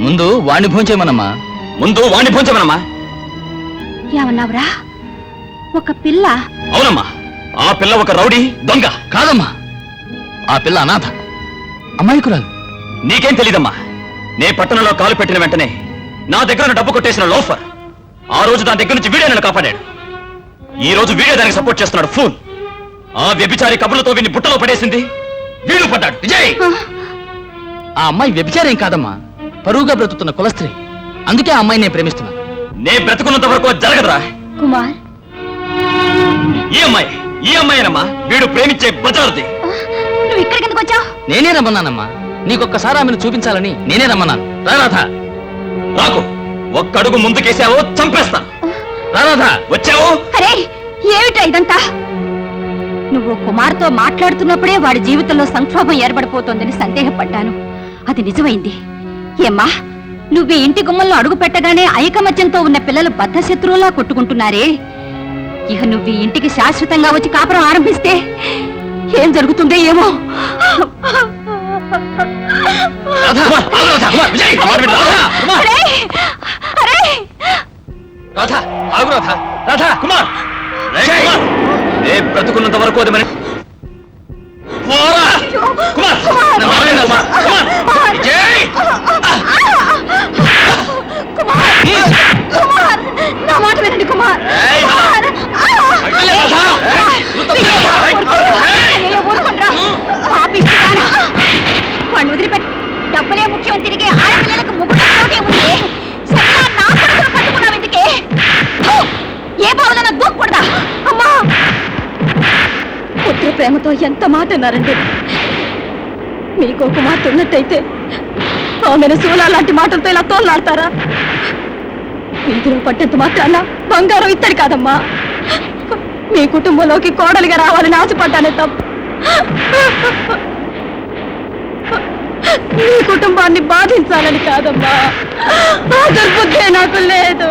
ముందు వాణ్ణి భోంచేయమనమ్మా. ముందు వాణ్ణి భోంచమనమ్మా. ఏమన్నావురా? ఒక పిల్ల? అవునమ్మా, ఆ పిల్ల ఒక రౌడీ దొంగ. కాదమ్మా, ఆ పిల్ల అనాథ, అమాయకురాలు. నీకేం తెలీదమ్మా. నే పట్టణంలో కాలు పెట్టిన వెంటనే నా దగ్గర డబ్బు కొట్టేసిన లోఫర్. ఆ రోజు దాని దగ్గర నుంచి వీడే నన్ను కాపాడాడు. ఈ రోజు వీడే దానికి సపోర్ట్ చేస్తున్నాడు. ఫూల్. ఆ వ్యభిచారి కబుర్లతో వీడిని బుట్టలో పడేసింది వీడు పడ్డాడు. విజయ్, ఆ అమ్మాయి వ్యభిచారేం కాదమ్మా, పరువుగా బ్రతుకుతున్న కులస్త్రీ. అందుకే ఆ అమ్మాయిని నేను ప్రేమిస్తున్నాను. నే బ్రతుకున్నంత వరకు అది జరగదురా. కుమార్, ఈ అమ్మాయినమ్మా వీడు ప్రేమించే బజారుది. నువ్వు ఇక్కడికి ఎందుకు వచ్చావు? నేనే రమ్మన్నానమ్మా, నీకొక్కసారి ఆమెను చూపించాలని నేనే రమ్మన్నాను. రాధా, రాకు. ఒక్కడుగు ముందుకేసావో చంపేస్తాను. రాధా. వచ్చావు. అరే, ఏమిటా ఇదంతా? నువ్వు కుమార్తో మాట్లాడుతున్నప్పుడే వాడి జీవితంలో సంక్షోభం ఏర్పడిపోతోందని సందేహపడ్డాను. అది నిజమైంది. ఏమ్మా, నువ్వు ఇంటి గుమ్మంలో అడుగు పెట్టగానే ఐకమత్యంతో ఉన్న పిల్లలు బద్ధశత్రువులా కొట్టుకుంటున్నారే. ఇక నువ్వు ఈ ఇంటికి శాశ్వతంగా వచ్చి కాపురం ఆరంభిస్తే ఏం జరుగుతుందో ఏమో. అరే, అరే, రాధా, ఆగు రాధా. రాధా, కుమార్, నే బ్రతుకున్నంత వరకు అది మరి కుమార్, కుమార్, నా మాట వినండి కుమార్. వాడిని వదిలిపెట్టి డబ్బులే ముఖ్యం, తిరిగి ఆడపిల్లలకు ముగ్గురు ఉంది. సరిగా నా కొడుకును పట్టుకున్నావు ఎందుకే? ఏ భావన దూకూడదా? అమ్మా, పుత్ర ప్రేమతో ఎంత మాట అన్నారండి. మీకు ఒక మాట ఉన్నట్టయితే ఆమెను శూలా లాంటి మాటలతో ఇలా తోలాడతారా? వీధిలో పట్టేంత మాత్రాన బంగారం ఇత్తడి కాదమ్మా. మీ కుటుంబంలోకి కోడలిగా రావాలని ఆశపడ్డానే తప్ప మీ కుటుంబాన్ని బాధించాలని కాదమ్మా. ఆ దుర్బుద్ధే నాకు లేదు.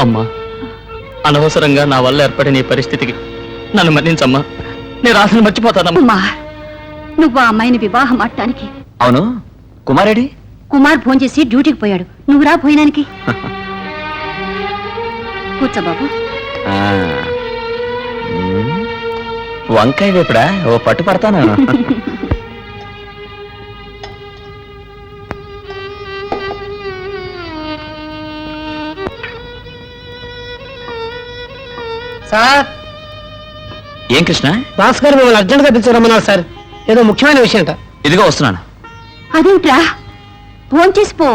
అమ్మా, అనవసరంగా నా వల్ల ఏర్పడిన ఈ పరిస్థితికి నన్ను మన్నించమ్మా. నేను రాధను మర్చిపోతానమ్మా. కుమార్, నువ్వు ఆ అమ్మాయిని వివాహం ఆడటానికి అవును, కుమారేడి? కుమార్ ఫోన్ చేసి డ్యూటీకి పోయాడు. నువ్వు రా పోయినానికి. కూర్చో బాబు. ఆ, వంకాయ వేపుడా ఓ పట్టు పడతాను. సార్, ఏం కృష్ణ? భాస్కర్ మిమ్మల్ని అర్జెంట్ గా పిలుచుకురమ్మన్నారు సార్. ఏదో ముఖ్యమైన విషయంట. ఇదిగో వస్తున్నాను. అదేమిట్రా, ఫోన్ చేసి పో.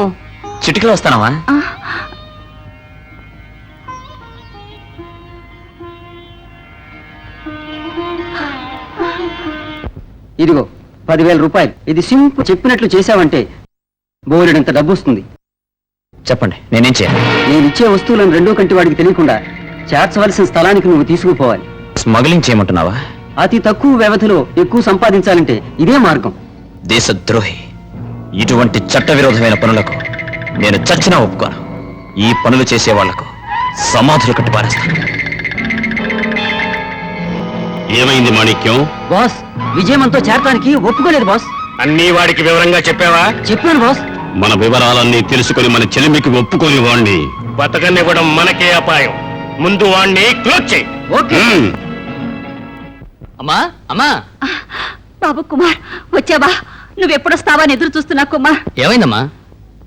చిటికలో వస్తానమ్మా. ఇదిగో 10,000 రూపాయలు. ఇది సింపుల్. చెప్పినట్లు చేశావంటే బోలెడంత డబ్బు వస్తుంది. చెప్పండి, నేనేం చేయాలి? నేను ఇచ్చే వస్తువులను రెండో కంటి వాడికి తెలియకుండా చేర్చవలసిన స్థలానికి నువ్వు తీసుకుపోవాలి. స్మగ్లింగ్ చేయమంటున్నావా? అతి తక్కువ వ్యవధిలో ఎక్కువ సంపాదించాలంటే ఇదే మార్గం. దేశద్రోహి, ఇటువంటి చట్టవిరోధమైన పనులకు నేను చచ్చినా ఒప్పుకోను. ఈ పనులు చేసే వాళ్లకు సమాధులు కట్టి పారేస్తాను. ఏమైంది మాణిక్యం? బాస్, విజయమంతో చేరటానికి ఒప్పుకోలేదు బాస్. అన్నీ వాడికి వివరంగా చెప్పావా? చెప్పాను బాస్. మన వివరాలన్నీ తెలుసుకొని మన చెలిమికి ఒప్పుకొని వాణ్ణి బతకనివ్వడం మనకే అపాయం. ముందు వాణ్ణి క్లోజ్ చేయి. ఓకే. అమ్మా, అమ్మా, బాబు కుమార్, వచ్చావా? నువ్వెప్పుడొస్తావా అని ఎదురు చూస్తున్నా కుమార్. ఏమైందమ్మా?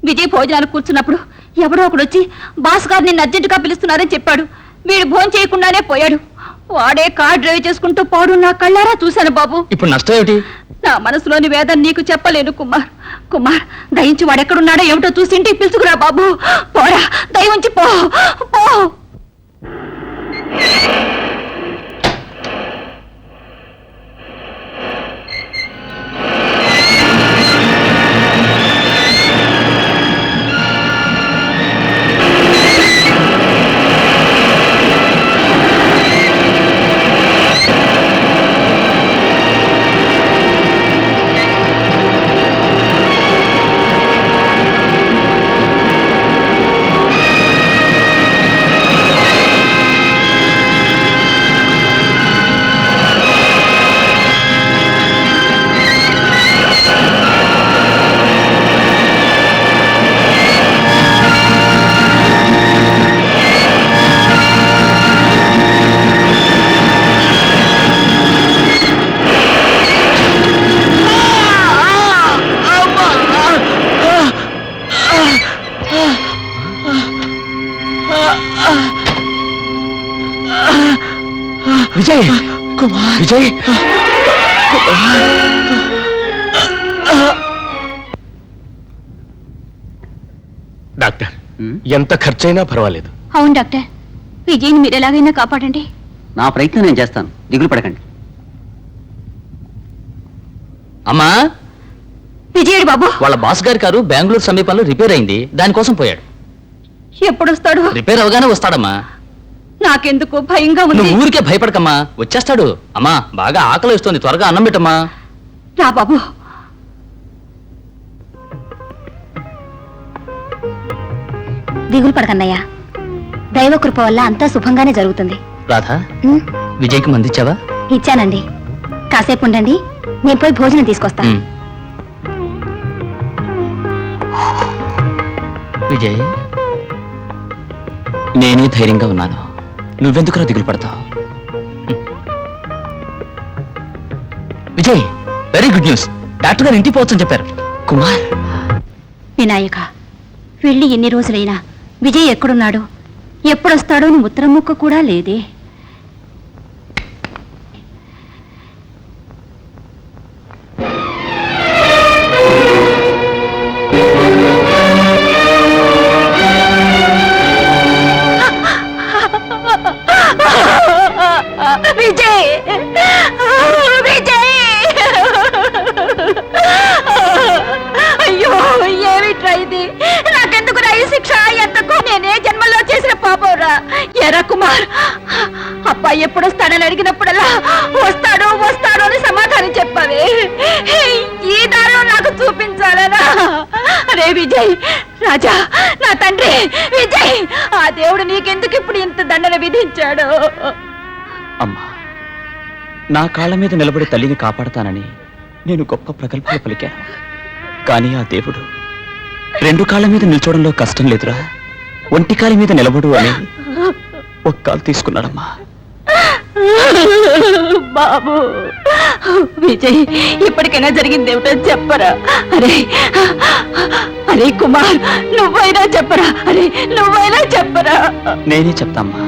విజయ్ భోజనాలు కూర్చున్నప్పుడు ఎవడో ఒకడు వచ్చి బాస్ గారు నిన్ను అర్జెంటుగా పిలుస్తున్నారని చెప్పాడు. వీడు భోజనం చేయకుండానే పోయాడు. వాడే కార్ డ్రైవ్ చేసుకుంటూ పోడు నా కళ్ళారా చూశాను బాబు. ఇప్పుడు నష్టం ఏమిటి? నా మనసులోని వేదన నీకు చెప్పలేను కుమార్. కుమార్, దయించి వాడెక్కడున్నాడో ఏమిటో చూసి ఇంటికి పిలుచుకురా బాబు. పోరా, దయ ఉంచి పో పో. విజయ్, విజయ్, డాక్టర్, ఎంత ఖర్చైనా పర్వాలేదు. అవును డాక్టర్, విజయ్ని మీరు ఎలాగైనా కాపాడండి. నా ప్రయత్నం నేను చేస్తాను, దిగులు పడకండి. అమ్మా, విజయుడు బాబు వాళ్ళ బాస్ గారి కారు బెంగళూరు సమీపంలో రిపేర్ అయింది. దానికోసం పోయాడు. ఎప్పుడొస్తాడు? రిపేర్ అవగానే వస్తాడమ్మా. నాకెందుకు భయంగా ఉంది. నువ్వు ఊరికే భయపడకమ్మా, వచ్చేస్తాడు. అమ్మా, బాగా ఆకలి వస్తుంది, త్వరగా అన్నం పెట్టమ్మా. రా బాబు. దిగులు పడకన్నయ్యా, దైవ కృప వల్ల అంతా శుభంగానే జరుగుతుంది. రాధా, విజయ్కి మందిచ్చావా? ఇచ్చానండి. కాసేపు ఉండండి, నేను పోయి భోజనం తీసుకొస్తా. విజయ్, నేనే ధైర్యంగా ఉన్నాను, నువ్వెందుకురా దిగులు పడతావు? Vijay, very good news. Doctor గారు ఇంటికి పోవచ్చని చెప్పారు. కుమార్, వినాయక, వెళ్ళి ఎన్ని రోజులైనా విజయ్ ఎక్కడున్నాడో ఎప్పుడొస్తాడో అని ఉత్తరం ముక్క కూడా లేదే. విజయ్, విజయ్, అయ్యో ఏమిట్రా ఇది? నాకెందుకు రా ఈ శిక్ష? ఎంతకు నేనే జన్మలో చేసిన పాపంరా. ఎరా కుమార్, అబ్బాయి ఎప్పుడొస్తాడని అడిగినప్పుడల్లా వస్తాడు వస్తాడు అని సమాధానం చెప్పావే. ఈ దారిలో నాకు చూపించాలనా? అరే విజయ్, రాజా, నా తండ్రి విజయ్, ఆ దేవుడు నీకెందుకు ఇప్పుడు ఇంత దండన విధించాడు? అమ్మా, నా కాళ్ళ మీద నిలబడి తల్లిని కాపాడతానని నేను గొప్ప ప్రగల్భాలు పలికాను. కానీ ఆ దేవుడు 2 కాళ్ళ మీద నిల్చోవడంలో కష్టం లేదురా, ఒంటి కాలి మీద నిలబడు అని ఒక కాలు తీసుకున్నాడమ్మా. బాబు విజయ్, ఇప్పటికైనా జరిగింది ఏమిటో చెప్పరా? అరే అరే కుమార్, నువ్వైనా చెప్పరా? అరే నువ్వైనా చెప్పరా? నేనే చెప్తామ్మా.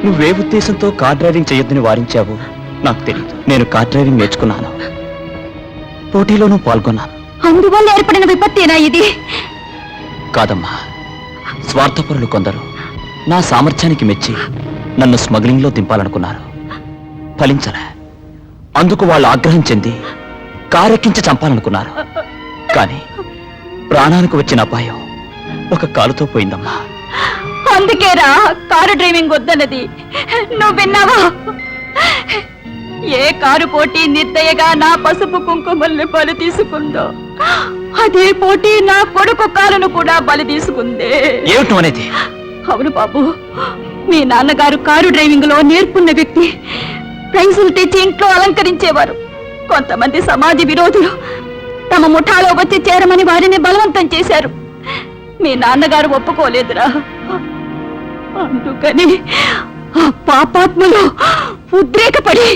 నువ్వే ఉద్దేశంతో కార్ డ్రైవింగ్ చేయొద్దని వారించావు నాకు తెలియదు. నేను కార్ డ్రైవింగ్ నేర్చుకున్నాను, పోటీలోనూ పాల్గొన్నాను. అందువల్ల ఏర్పడిన విపత్తేనా ఇది? కాదమ్మా, స్వార్థపరులు కొందరు నా సామర్థ్యానికి మెచ్చి నన్ను స్మగ్లింగ్లో దింపాలనుకున్నారు. ఫలించలే. అందుకు వాళ్ళు ఆగ్రహం చెంది కారెక్కించి చంపాలనుకున్నారు. కానీ ప్రాణానికి వచ్చిన అపాయం ఒక కాలుతో పోయిందమ్మా. అందుకేరా కారు డ్రైవింగ్ వద్దన్నది. నువ్వు విన్నావా? ఏ కారు పోటీ నిర్దయగా నా పసుపు కుంకుమల్ని బలి తీసుకుందో, అదే పోటీ నా కొడుకు కారును కూడా బలి తీసుకుందే. ఏమిటి అనేది? అవును బాబు, మీ నాన్నగారు కారు డ్రైవింగ్ లో నేర్పున్న వ్యక్తి. ప్రైజులు తెచ్చి ఇంట్లో అలంకరించేవారు. కొంతమంది సమాజ విరోధులు తమ ముఠాలో వచ్చి చేరమని వారిని బలవంతం చేశారు. మీ నాన్నగారు ఒప్పుకోలేదురా. అందుకని ఆ పాపాత్ములు ఉద్రేకపడి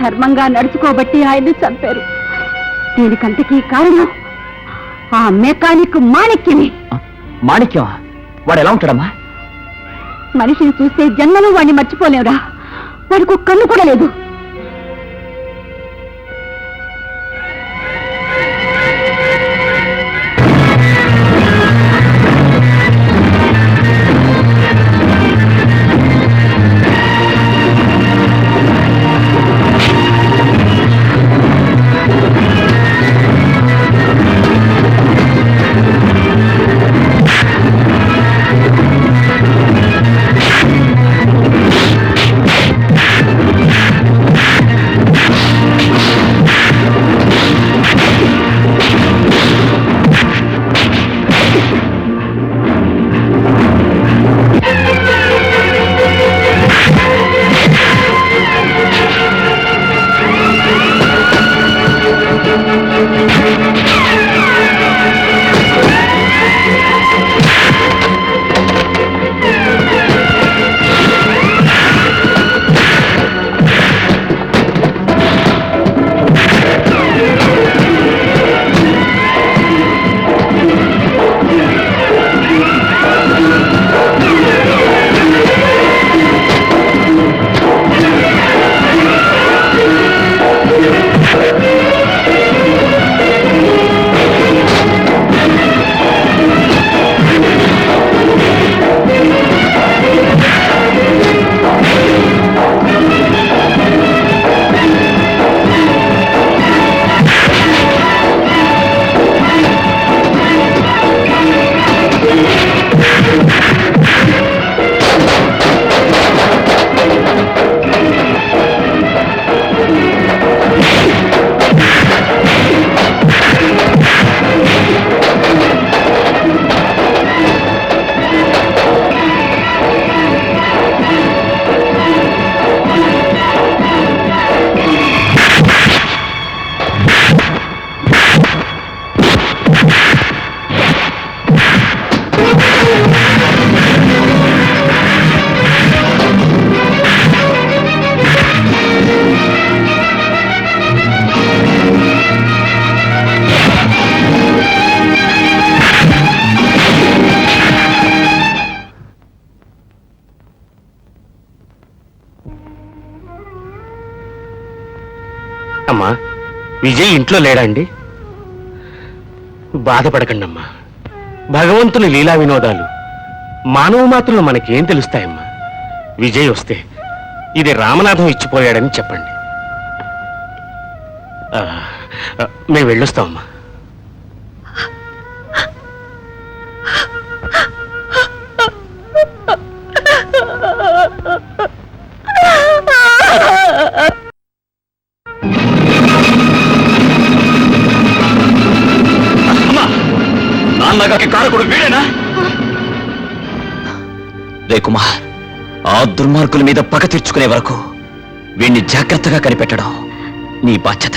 ధర్మంగా నడుచుకోబట్టి ఆయన్ని చంపారు. దీనికంతకీ కారణం ఆ మెకానిక్ మాణిక్యమే. మాణిక్యం వాడు ఎలా ఉంటాడమ్మా? మనిషిని చూస్తే జన్మలో వాడిని మర్చిపోలేవురా. వాడికి ఒక కన్ను కూడా లేదు. అమ్మా విజయ్ ఇంట్లో లేడా అండి? బాధపడకండి అమ్మా. భగవంతుని లీలా వినోదాలు మానవ మాత్రం మనకేం తెలుస్తాయమ్మా. విజయ్ వస్తే ఇది రామనాథం ఇచ్చిపోయాడని చెప్పండి. మేము వెళ్ళొస్తామమ్మా. నాన్నగారికి కారకుడు వీడేనా? రే కుమార్, ఆ దుర్మార్గుల మీద పగ తీర్చుకునే వరకు వీణ్ణి జాగ్రత్తగా కనిపెట్టడం నీ బాధ్యత.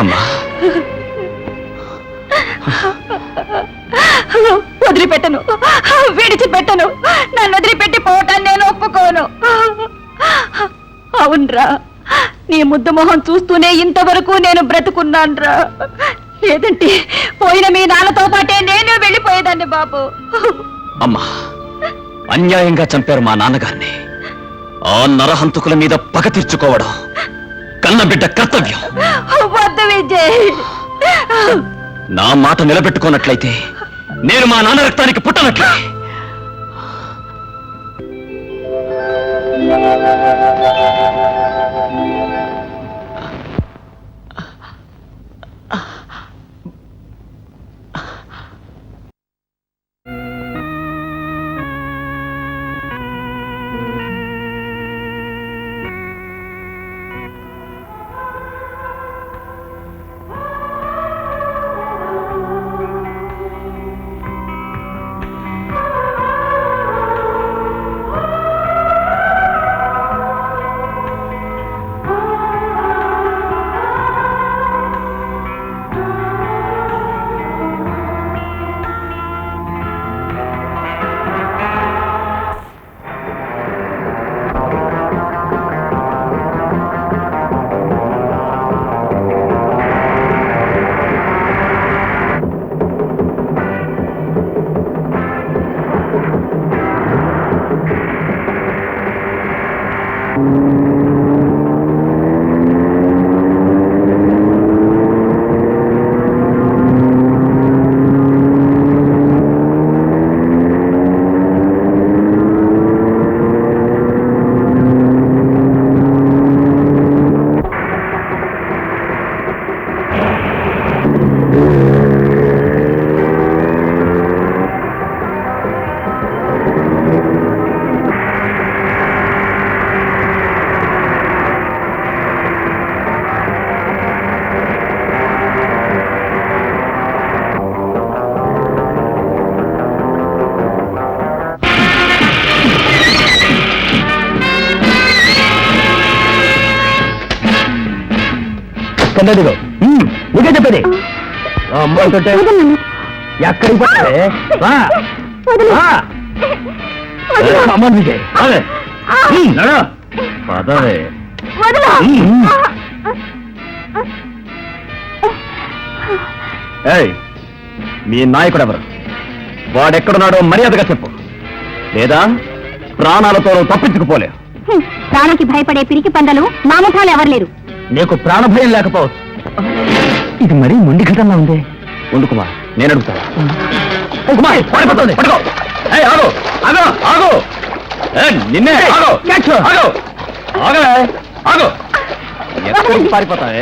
అమ్మా, వదిలిపెట్టను, విడిచిపెట్టను. నన్ను వదిలిపెట్టి పోవటాన్ని నేను ఒప్పుకోను. అవునరా, నీ ముద్దు మొహం చూస్తూనే ఇంతవరకు నేను బ్రతుకున్నాన్రా. లేదంటే పోయిన మీ నాన్నతో పాటే నేను వెళ్ళిపోయేదాన్ని బాబు. అమ్మా, అన్యాయంగా చంపారు మా నాన్నగారిని. ఆ నరహంతకుల మీద పగ తీర్చుకోవడం కన్నబిడ్డ కర్తవ్యం. వద్దు విజయ్. నా మాట నిలబెట్టుకోనట్లయితే నేను మా నాన్న రక్తానికి పుట్టనట్లే. కన్నదిగో నీకే చెప్పేది. అమ్మాయితోటే ఎక్కడికి పోతావే? అమ్మ విజయ్ పదవే. మీ నాయకుడు ఎవరు? వాడెక్కడున్నాడో మర్యాదగా చెప్పు, లేదా ప్రాణాలతో తప్పించుకుపోలే. ప్రాణానికి భయపడే పిరికి పందలు మా ముఠాలు ఎవరు లేరు. నీకు ప్రాణభయం లేకపోవచ్చు. ఇది మరీ మొండి ఘటనలా ఉంది. ఉండు కుమార్, నేను అడుగుతాను. కుమార్ పడిపోతుంది, పట్టుకో. ఆగు ఆగు ఆగు, నిన్నే ఆగు ఆగు ఆగలే ఆగు. ఎక్కడికి పారిపోతావే?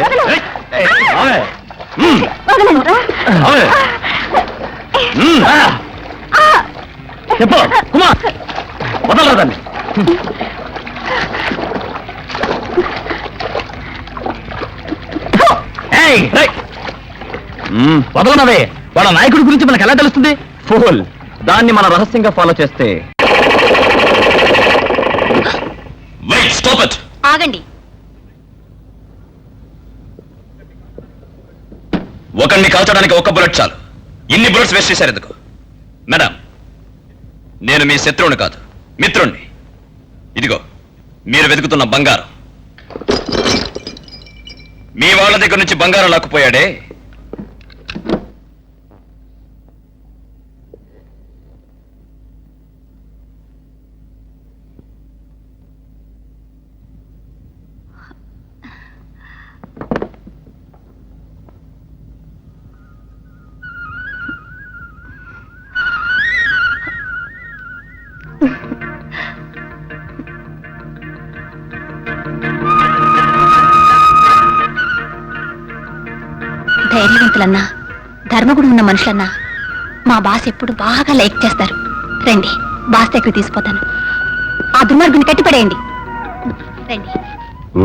చెప్పు కుమార్, వదలరాదాన్ని. వదలనవే. వాళ్ళ నాయకుడి గురించి మనకు ఎలా తెలుస్తుంది? ఫూల్, దాన్ని మన రహస్యంగా ఫాలో చేస్తే. ఆగండి. ఒకరిని కాల్చడానికి ఒక బుల్లెట్ చాలు. ఇన్ని బుల్లెట్స్ వేస్ట్ చేశారు ఎందుకు? మేడం, నేను మీ శత్రువుని కాదు, మిత్రుణ్ణి. ఇదిగో మీరు వెతుకుతున్న బంగారం. మీ వాళ్ళ దగ్గర నుంచి బంగారం లాక్కుపోయాడే, ధైర్యవంతులన్నా ధర్మగుడు ఉన్న మనుషులన్నా మా బాస్ ఎప్పుడు బాగా లైక్ చేస్తారు. రండి, బాస్ దగ్గర తీసుకుపోతాను. ఆ దుర్మార్గుని కట్టిపడేయండి. రండి.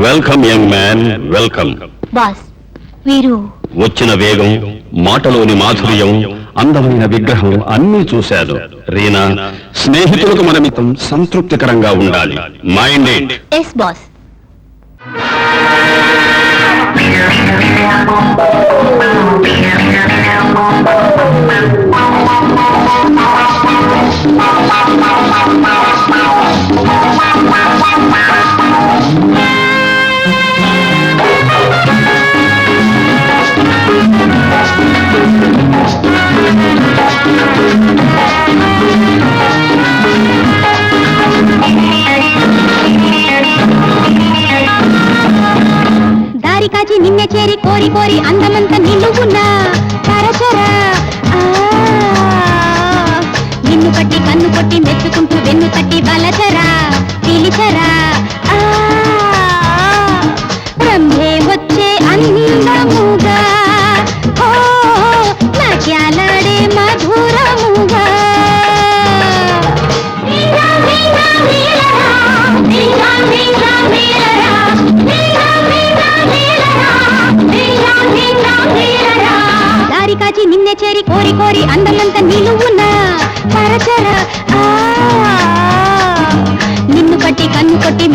Welcome young man, welcome. Boss, వీరు వచ్చిన వేగం, మాటలోని మాధుర్యం, అందమైన విగ్రహం అన్నీ చూశాను. రీనా, స్నేహితులకు మన మితం సంతృప్తికరంగా ఉండాలి. మైండెడ్. Yes boss. దారి కాచి నిన్నే చేరి కోరి కోరి అందమంత నిలువున్నా కరచరా. నిన్ను పట్టి కన్ను కొట్టి మెచ్చుకుంటూ వెన్ను తట్టి బలచరా పిలిచరా. బ్రహ్మే వచ్చే అందముగా, ఓ నాట్యాలాడే మధురముగా. దారి కాచి నిన్నే చేరి కోరి కోరి అందమంత నిలువున్నా పరచరా. నిన్ను పట్టి కన్ను కొట్టి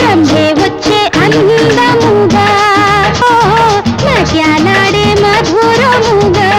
రంభే వచ్చే అందముగా, ఓ నాట్యాలాడే మధురముగా.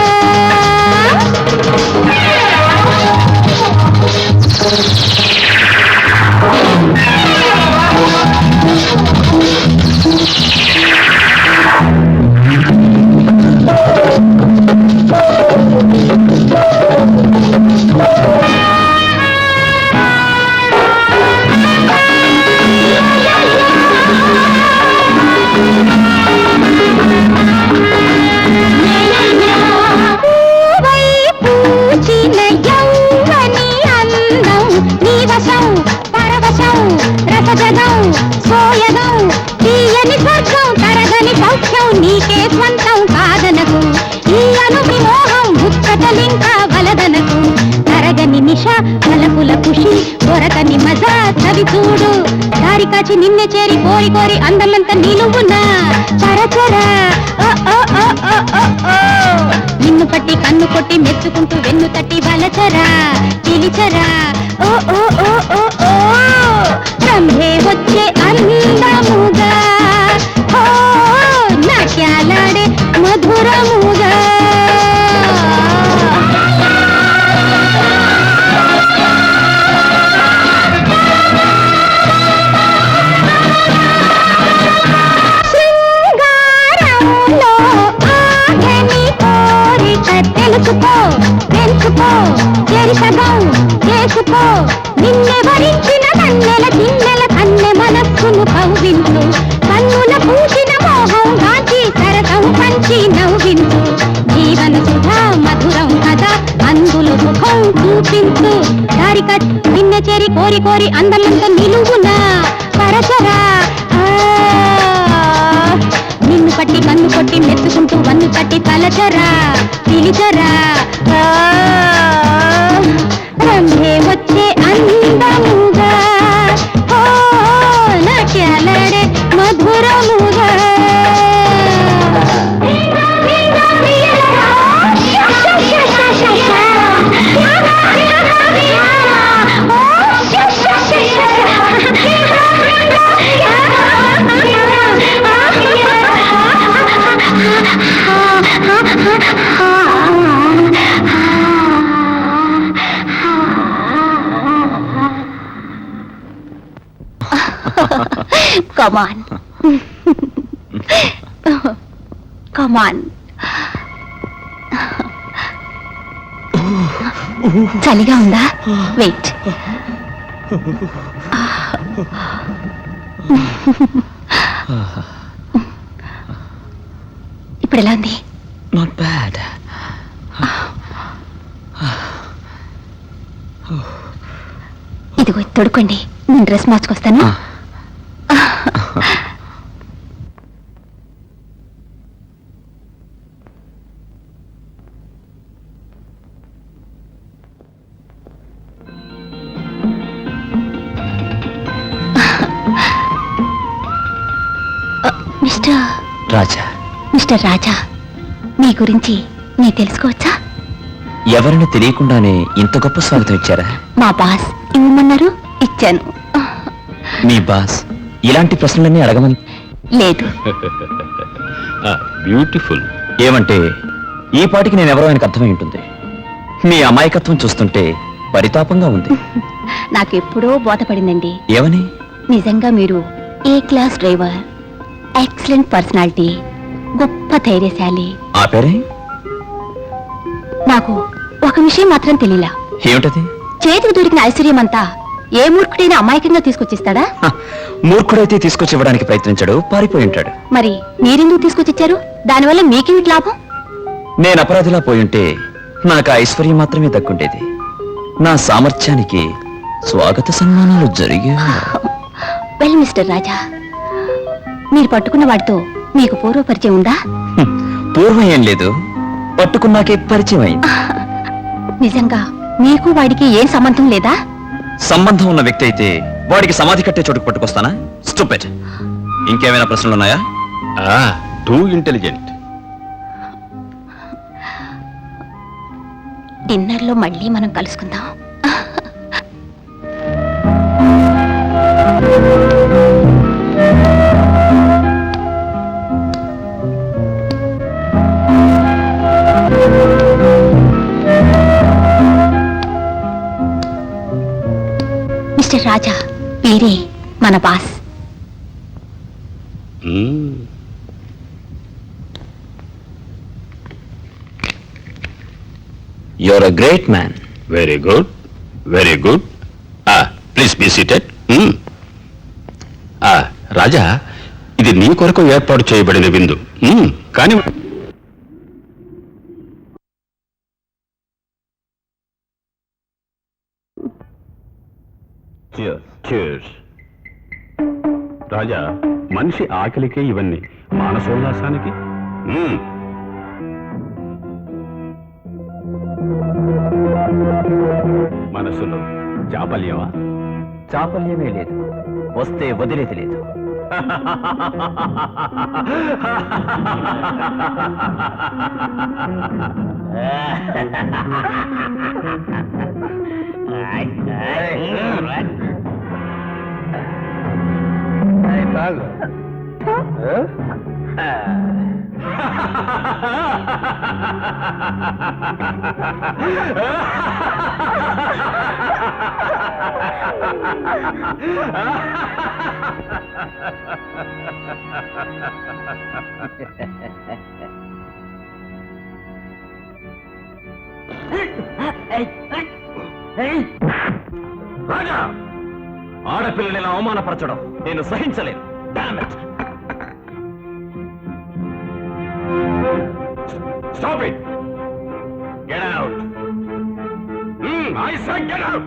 నీకే స్వంతం కాదనకు, ఈ అనువిమోహం ముక్కతలింకా వలదనకు. తరగని నిష పలపుల ఖుషి దొరకని మజా చవి చూడు. దారి కాచి నిన్నే చేరి కోరి కోరి అందమంత నిలువునా చరచరా. నిన్ను పట్టి కన్ను కొట్టి మెచ్చుకుంటూ వెన్ను తట్టి వలచరా పిలిచరా. ఓ ఓ ఓ ఓ ఓ బ్రహ్మే వచ్చే అందముగా, ఓ నాట్యాలాడే మధురముగా. శృంగారంలో ఆగని కోరిక తెలుసుకో, పెంచుకో, చెరిసగం చేసుకో. నిన్నే వరించిన కన్నెల చిన్నెల కన్నె మనస్సును కవ్వించు. కన్నుల పూసిన మోహం గాంచి సరసం పంచి నవ్వించు. జీవన సుధా మధురం కదా అందులో సుఖం చూపించు. దారిక నిన్నే చేరి కోరి కోరి అందమంత నిలువునా పరచరా. నిన్ను పట్టి కన్ను కొట్టి మెచ్చుకుంటూ వన్ను తట్టి తలచరా పిలిచరా. బ్రహ్మే వచ్చే అందముగా, ఓ నాట్యాలాడే మధురముగా. Come on. Come on. చలిగా ఉందా? వెయిట్. ఇప్పుడు ఎలా ఉంది? Not bad. ఇదిగో తొడుకోండి, నేను డ్రెస్ మార్చుకొస్తాను. రాజా. మిస్టర్ రాజా, మీ గురించి నేను తెలుసుకోవచ్చా? ఎవరిని తెలియకుండానే ఇంత గొప్ప స్వాగతం ఇచ్చారా? మా బాస్ ఇవ్వమన్నారు, ఇచ్చాను. మీ బాస్ ఇలాంటి ప్రశ్నలన్నీ అడగమని? లేదు. బ్యూటిఫుల్. ఏమంటే ఈ పాటికి నేను ఎవరో ఆయనకు అర్థమై ఉంటుంది. మీ అమాయకత్వం చూస్తుంటే పరితాపంగా ఉంది. నాకెప్పుడో బోధపడిందండి. ఏమని? నిజంగా మీరు ఏ క్లాస్ డ్రైవర్, ఎక్సలెంట్ పర్సనాలిటీ, గొప్ప ధైర్యశాలి. ఆ పేరే? నాకు ఒక విషయం మాత్రం తెలియలా. ఏమిటది? చేతికి దొరికిన ఐశ్వర్యమంతా ఏ మూర్ఖుడైనా అమాయకంగా తీసుకొచ్చిస్తాడా? హ, మూర్ఖుడైతే తీసుకొచ్చి ఇవ్వడానికి ప్రయత్నించాడు, పారిపోయి ఉంటాడు. మరి మీరెందుకు తీసుకొచ్చిచ్చారు? దానివల్ల మీకేమిటి లాభం? నేను అపరాధిలా పోయుంటే నాకు ఆ ఐశ్వర్యం మాత్రమే దక్కుండేది. నా సామర్థ్యానికి స్వాగత సన్మానాలు జరిగేవా? వెల్ మిస్టర్ రాజా, మీరు పట్టుకున్న వాడితో మీకు పూర్వ పరిచయం ఉందా? హ్మ్, పూర్వం ఏం లేదు, పట్టుకున్నాకే పరిచయం అయింది. నిజంగా మీకు వాడికి ఏం సంబంధం లేదా? సంబంధం ఉన్న వ్యక్తి అయితే వాడికి సమాధి కట్టే చోటుకు పట్టుకొస్తానా? స్టూపిడ్. ఇంకేమైనా ప్రశ్నలున్నాయా? Too intelligent. డిన్నర్లో మళ్ళీ మనం కలుసుకుందాం. మిస్టర్ రాజా, వీరే మన boss. You are a great man. Very good, very good. Please be seated. Raja, ఇది నీ కొరకు ఏర్పాటు చేయబడిన విందు. కానీ Cheers. రాజా, మనిషి ఆకలికే ఇవన్నీ, మానసోల్లాసానికి. మనసులో చాపల్యమా? చాపల్యమే లేదు, వస్తే వదిలేది లేదు. రాజా, ఆడపిల్లని ఇలా అవమానపరచడం నేను సహించలేను. Damn it. Stop it. Get out. I said get out.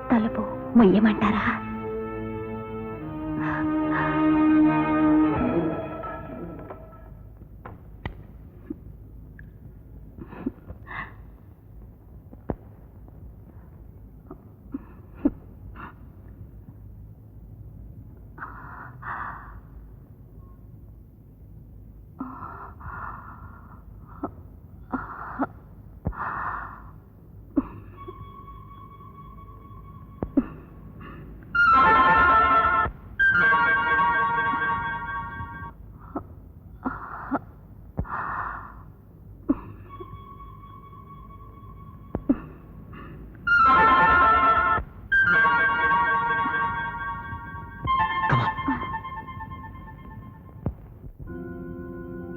తలుపు మొయ్యమంటారా?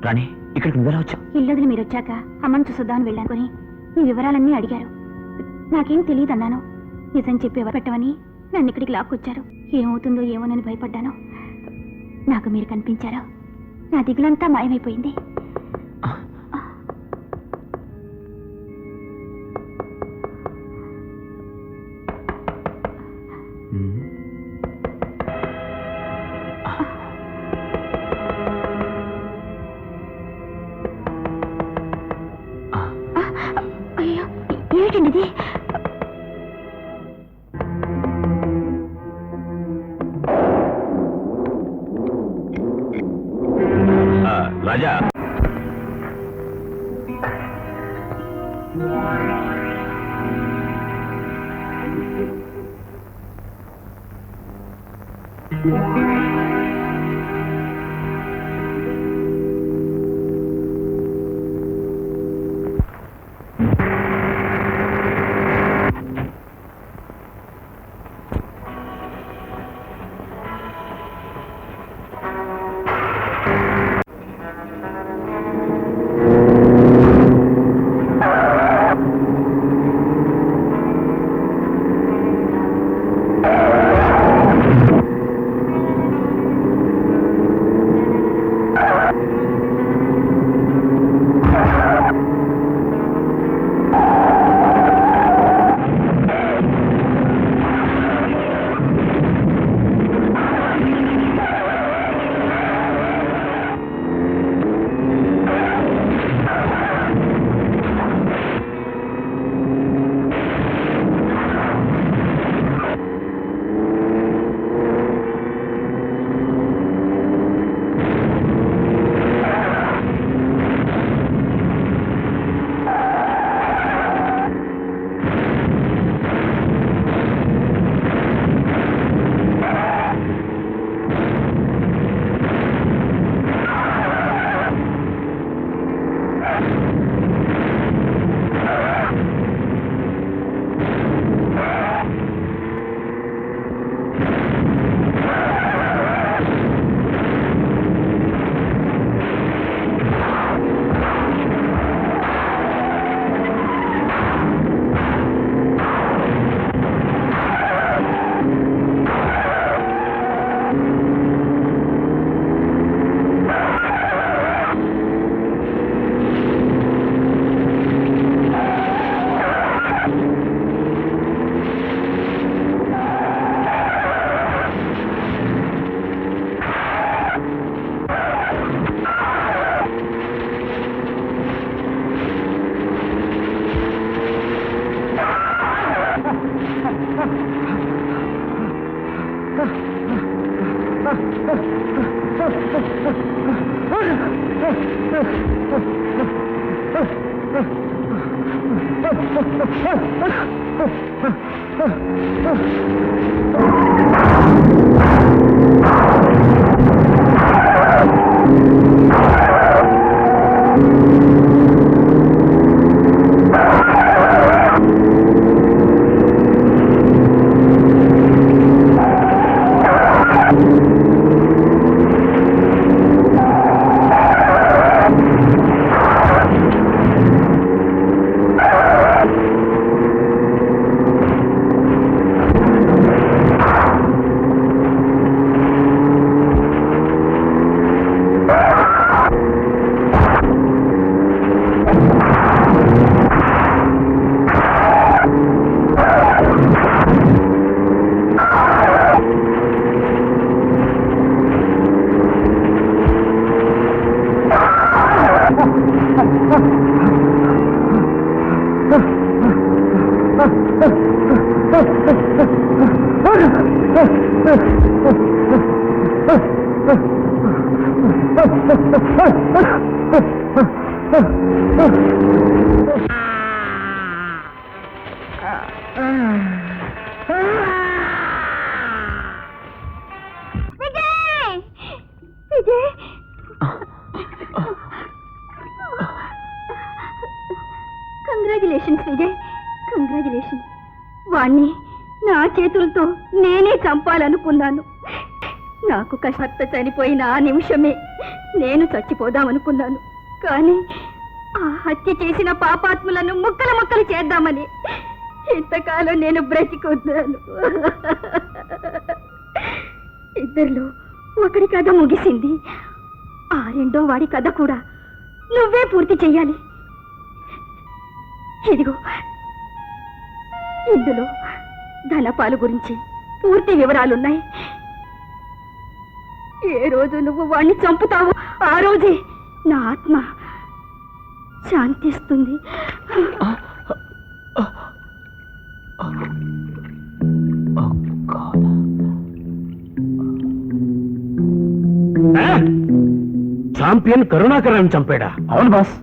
రాణి, ఇక్కడికి నువ్వెలా వచ్చావు? ఇల్లొదిలి మీరు వచ్చాక అమ్మని చూసుద్దామని వెళ్ళానుకొని మీ వివరాలన్నీ అడిగారు. నాకేం తెలియదన్నాను. నిజం చెప్పి పెట్టమని నన్ను ఇక్కడికి లాక్కొచ్చారు. ఏమవుతుందో ఏమోనని భయపడ్డాను. నాకు మీరు కనిపించారు. నా దిగులంతా మాయమైపోయింది. ఏమిటండి ఇది? రాజా, కంగ్రాచులేషన్స్ విజయ్, కంగ్రాచులేషన్స్. వాణ్ణి నా చేతులతో నేనే చంపాలనుకున్నాను. నాకు భర్త చనిపోయిన ఆ నిమిషమే నేను చచ్చిపోదామనుకున్నాను. కానీ ఆ హత్య చేసిన పాపాత్ములను ముక్కలు ముక్కలు చేద్దామని ఇంతకాలం నేను బ్రతికొద్దాను. ఇద్దరిలో ఒకడి కథ ముగిసింది. ఆ రెండో వాడి కథ కూడా నువ్వే పూర్తి చెయ్యాలి. ఇదిగో, ఇందులో ధనపాలు గురించి పూర్తి వివరాలున్నాయి. ఏ రోజు నువ్వు వాణ్ణి చంపుతావో ఆ రోజే నా ఆత్మ శాంతిస్తుంది. ఛాంపియన్ కరుణాకరాన్ని చంపాడా? అవును బాస్.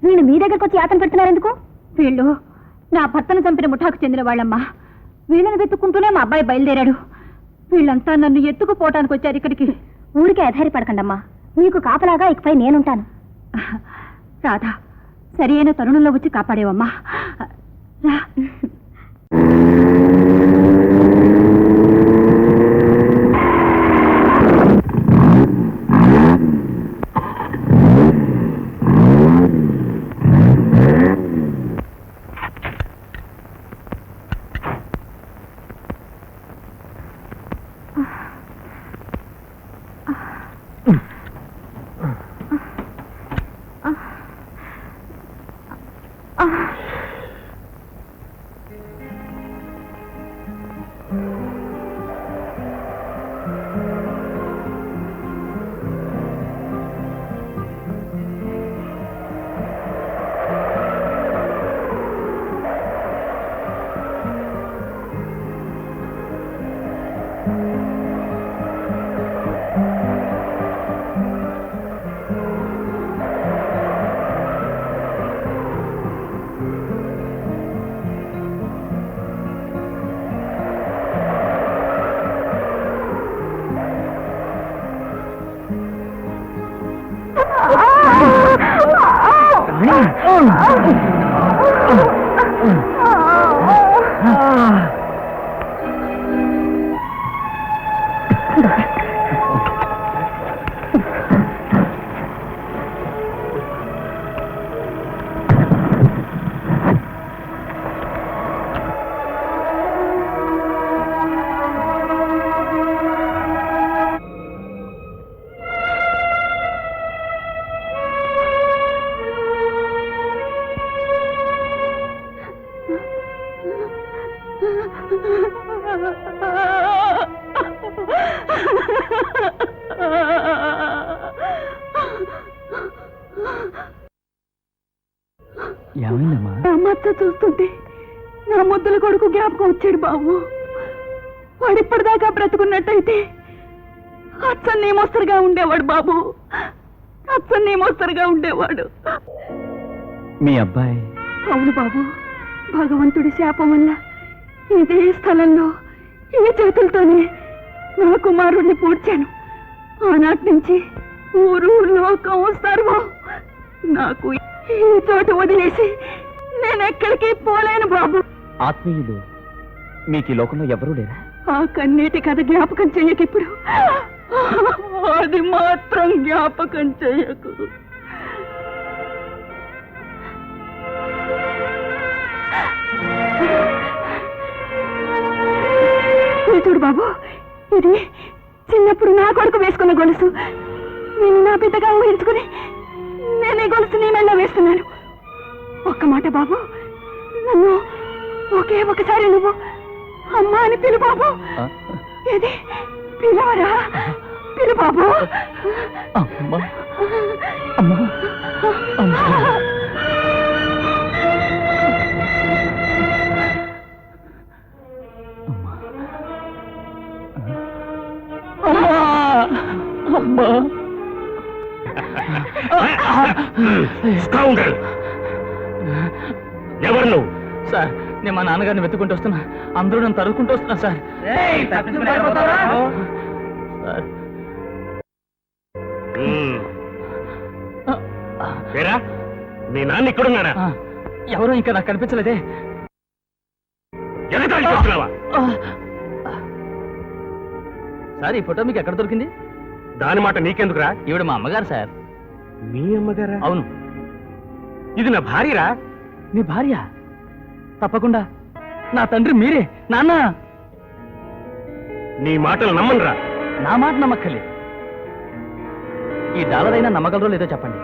వీళ్ళు మీ దగ్గరకు వచ్చి యాతన పెడుతున్నారు ఎందుకు? వీళ్ళు నా భర్తను చంపిన ముఠాకు చెందిన వాళ్ళమ్మా. వీళ్ళని వెతుక్కుంటూనే మా అబ్బాయి బయలుదేరాడు. వీళ్ళంతా నన్ను ఎత్తుకుపోవటానికి వచ్చారు ఇక్కడికి. ఊరికే ఆధారపడకండమ్మా, మీకు కాపలాగా ఇకపై నేనుంటాను. రాధా, సరి అయిన తరుణంలో వచ్చి కాపాడేవమ్మా. రా. అమ్మతో చూస్తుంటే నా ముద్దుల కొడుకు జ్ఞాపకం వచ్చాడు బాబు. వాడిప్పటిదాకా బ్రతుకున్నట్టయితే అచ్చన్ని మోస్తరుగా ఉండేవాడు బాబు, అచ్చన్ని మోస్తరుగా ఉండేవాడు. మీ అబ్బాయి? అవును బాబు, భగవంతుడి శాపం వల్ల ఇదే స్థలంలో ఈ చేతులతోనే నా కుమారుణ్ణి పూడ్చాను. ఆనాటి నుంచి ఊరు లోకం సర్వం నాకు ఈ చోటు వదిలేసి నేనెక్కడికి పోలేను బాబు. ఆత్మీయులు మీకు ఈ లోకంలో ఎవరూ లేరా? ఆ కన్నీటి కథ జ్ఞాపకం చెయ్యకు ఇప్పుడు, అది మాత్రం జ్ఞాపకం చెయ్యకు. చూడు బాబు, ఇది చిన్నప్పుడు నా కొడుకు వేసుకున్న గొలుసు. నేను నా బిడ్డగా ఊహించుకుని నేనే గొలుసు నీ మెళ్ళ వేస్తున్నాను. ఒక్క మాట బాబు, నన్ను ఒకే ఒకసారి నువ్వు అమ్మా అని పిలు బాబు. ఏది పిలవరా? పిలు బాబు. అమ్మా స్కౌండరల్! ఎవరు నువ్వు? సార్ నేను మా నాన్నగారిని వెతుక్కుంటూ వస్తున్నా. అందరూ నన్ను తరుక్కుంటూ వస్తున్నా సార్. సార్ ఏరా, మీ నాన్న ఇక్కడున్నాడా? ఎవరో ఇంకా నాకు కనిపించలేదే. ఎగతాళి చేస్తున్నావా? సార్ ఈ ఫోటో మీకు ఎక్కడ దొరికింది? దాని మాట నీకెందుకురా? ఈవిడ మా అమ్మగారు సార్. మీ అమ్మగారా? అవును. ఇది నా భార్యరా? మీ భార్య? తప్పకుండా నా తండ్రి మీరే. నాన్న నీ మాటలు నమ్మనురా. నా మాట నమ్మక్కర్లేదు. ఈ డాలర్ అయినా నమ్మగలరో లేదో చెప్పండి.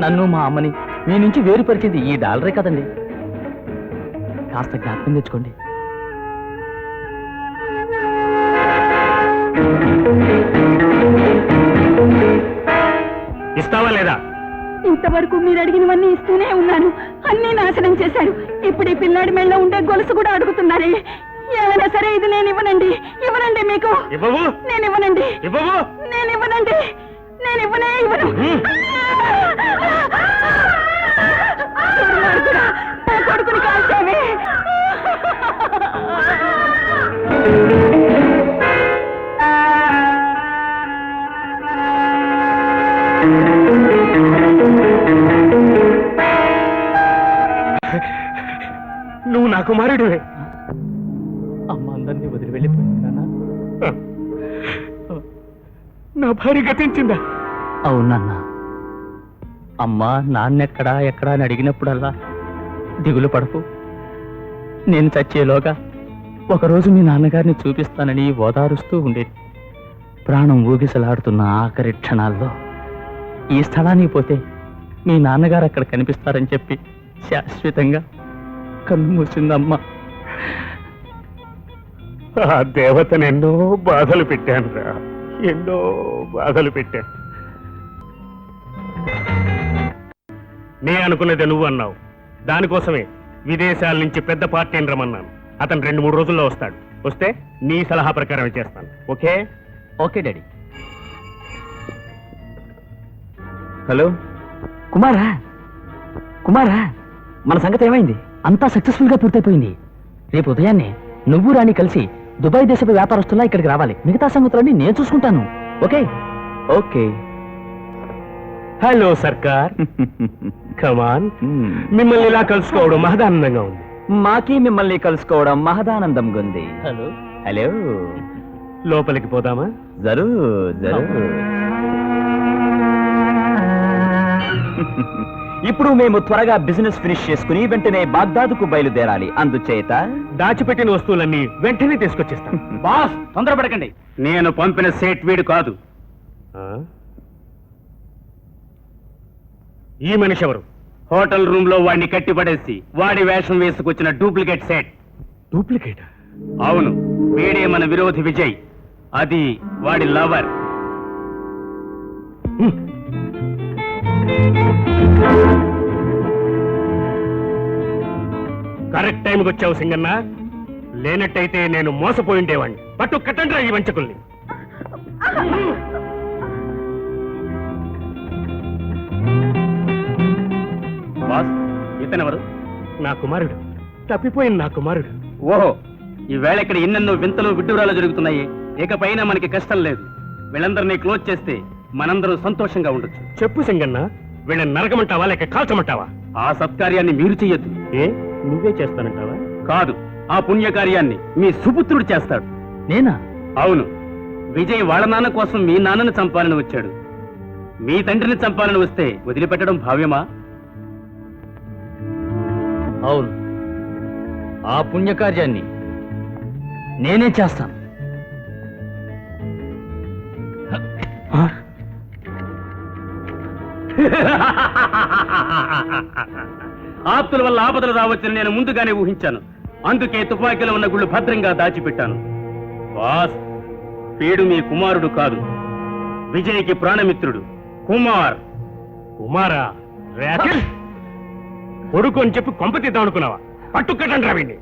నన్ను మా అమ్మని మీ నుంచి వేరుపరిచింది ఈ డాలరే కదండి. కాస్త జ్ఞాపకం తెచ్చుకోండి. ఇస్తావా లేదా? ఇంతవరకు మీరు అడిగినవన్నీ ఇస్తూనే ఉన్నాను. అన్నీ నాశనం చేశారు. ఇప్పుడు ఈ పిల్లాడి మెళ్ళ ఉండే గొలుసు కూడా అడుగుతున్నారే. ఏమైనా సరే ఇది నేను ఇవ్వనండి. ఇవ్వనండి మీకు. ఇవ్వవు? నేను ఇవ్వనండి. ఇవ్వవు? నేను ఇవ్వనండి. నేను ఇవ్వనే ఇవ్వను. దుర్మార్గుడా, నా కొడుకుని కాల్చావే. నువ్వు నా కుమారుడివే. అమ్మ అందరినీ వదిలి వెళ్ళిపోయింది నాన్న. నా భార్య గతించిందా? అవునన్న. అమ్మా నాన్నెక్కడా ఎక్కడా అని అడిగినప్పుడల్లా దిగులు పడకు, నేను చచ్చేలోగా ఒకరోజు మీ నాన్నగారిని చూపిస్తానని ఓదారుస్తూ ఉండేది. ప్రాణం ఊగిసలాడుతున్న ఆఖరి క్షణాల్లో ఈ స్థలానికి పోతే మీ నాన్నగారు అక్కడ కనిపిస్తారని చెప్పి శాశ్వతంగా కన్ను మూసిందమ్మా. ఆ దేవతను ఎన్నో బాధలు పెట్టాను రా, ఎన్నో బాధలు పెట్టాను. నే అనుకున్నది నువ్వు అన్నావు. దానికోసమే విదేశాల నుంచి పెద్ద పార్టీని రమ్మన్నాను. అతను 2-3 రోజుల్లో వస్తాడు. వస్తే నీ సలహా ప్రకారం చేస్తాను. ఓకే? Okay daddy. హలో కుమారా, కుమారా, మన సంగతి ఏమైంది? అంతా సక్సెస్ఫుల్ గా పూర్తయిపోయింది. రేపు ఉదయాన్నే నువ్వు రాణి కలిసి దుబాయ్ దేశపు వ్యాపారస్తుల్లా ఇక్కడికి రావాలి. మిగతా సంగతులన్నీ నేను చూసుకుంటాను. ఓకే? ఓకే. హలో సర్కార్. కమాన్. మిమ్మల్ని ఇలా కలుసుకోవడం మహదానందంగా ఉంది. మాకి మిమ్మల్ని కలుసుకోవడం మహదానందంగా ఉంది. హలో. హలో, లోపలికి పోదామా? జరూర్ జరూర్. ఇప్పుడు మేము త్వరగా బిజినెస్ ఫినిష్ చేసుకుని వెంటనే బాగ్దాదుకు బయలుదేరాలి. అందుచేత దాచిపెట్టిన వస్తువులన్నీ వెంటనే తీసుకొచ్చేస్తాను. బాస్ తొందరపడకండి. నేను పంపిన సేట్ వీడు కాదు. ఈ మనిషి ఎవరు? హోటల్ రూమ్ లో వాడిని కట్టిపడేసి వాడి వేషం వేసుకొచ్చిన డూప్లికేట్ సెట్. డూప్లికేట్? అవును, వీడే మన విరోధి విజయ్. అది వాడి లవర్. కరెక్ట్ టైంకి వచ్చావు సింగన్న. లేనట్టయితే నేను మోసపోయిండేవాణ్ణి. పట్టు కట్టండి ఈ వంచకుల్ని. బాస్ ఇతనెవరు? నా కుమారుడు. తప్పిపోయింది నా కుమారుడు. ఓహో, ఈ వేళ ఇక్కడ ఎన్నెన్నో వింతలు విడ్డూరాలు జరుగుతున్నాయి. ఇకపైన మనకి కష్టం లేదు. వీళ్ళందరినీ క్లోజ్ చేస్తే మనందరం సంతోషంగా ఉండొచ్చు. చెప్పు సింగన్న, వీళ్ళని నరకమంటావా లేక కాల్చమంటావా? ఆ సత్కార్యాన్ని మీరు చెయ్యొద్దు. ఏ, నువ్వే చేస్తానంటావా? కాదు, ఆ పుణ్యకార్యాన్ని మీ సుపుత్రుడు చేస్తాడు. నేనా? అవును, విజయ్ వాళ్ళ నాన్న కోసం మీ నాన్నని చంపాలని వచ్చాడు. మీ తండ్రిని చంపాలని వస్తే వదిలిపెట్టడం భావ్యమా? అవును, ఆ పుణ్యకార్యాన్ని నేనే చేస్తాను. ఆప్తుల వల్ల ఆపదలు రావచ్చని నేను ముందుగానే ఊహించాను. అందుకే తుపాకీలో ఉన్న గుళ్ళు భద్రంగా దాచిపెట్టాను. బాస్, వీడు మీ కుమారుడు కాదు, విజయ్కి ప్రాణమిత్రుడు కుమార్. కుమారా? కొడుకు అని చెప్పి కొంప తీద్దాం అనుకున్నావా? పట్టుకట్టండి రావిని.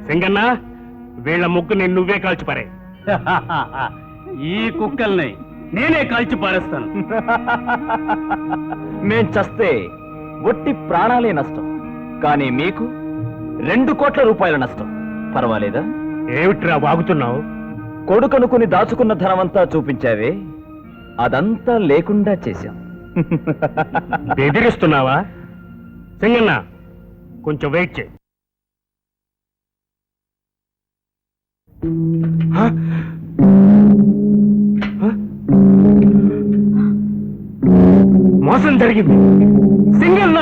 సింగన్న వీళ్ళ ముగ్గుని నువ్వే కాల్చిపారే. ఈ కుక్కల్ని నేనే కాల్చి పారేస్తాను. మేం చస్తే ఒట్టి ప్రాణాలే నష్టం, కానీ మీకు 2 కోట్ల రూపాయల నష్టం. పర్వాలేదా? ఏమిట్రా వాగుతున్నావు? కొడుకనుకుని దాచుకున్న ధనమంతా చూపించావే, అదంతా లేకుండా చేశాం. బెదిరిస్తున్నావా? సింగన్న కొంచెం వెయిట్ చేయి. మోసం జరిగింది. సింగన్న,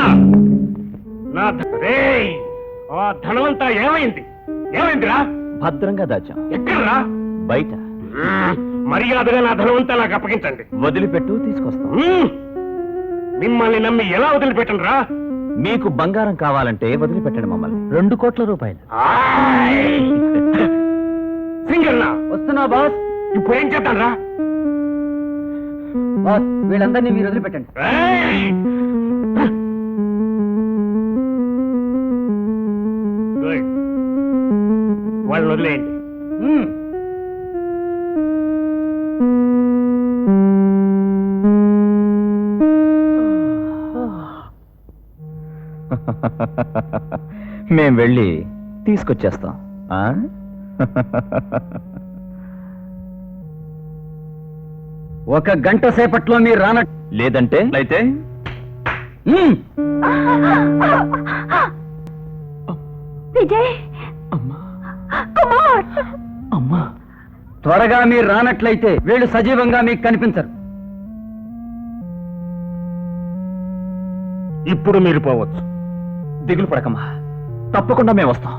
ఆ ధనమంతా ఏమైంది? ఏమైందిరా? భద్రంగా దాచాం. ఎక్కడ్రా? బయట. మర్యాదగా నా ధనమంతా నాకు అప్పగించండి. వదిలిపెట్టు, తీసుకొస్తాం. మిమ్మల్ని నమ్మి ఎలా వదిలిపెట్టను రా? మీకు బంగారం కావాలంటే వదిలిపెట్టండి మమ్మల్ని. 2 కోట్ల రూపాయలు. సింగన్న, వస్తున్నా బాస్. ఇప్పుడు ఏం చేద్దాం రా? బాస్, వీళ్ళందరినీ మీరు వదిలిపెట్టండి. గుడ్, వాళ్ళని వదిలేయండి. మేం వెళ్ళి తీసుకొచ్చేస్తాం. ఒక గంట సేపట్లో మీరు లేదంటే అయితే విజయ్ కుమార్, అమ్మా, త్వరగా మీరు రానట్లయితే వీళ్ళు సజీవంగా మీకు కనిపించరు. ఇప్పుడు మీరు పోవచ్చు. దిగులు పడకమ్మా, తప్పకుండా మేము వస్తాం.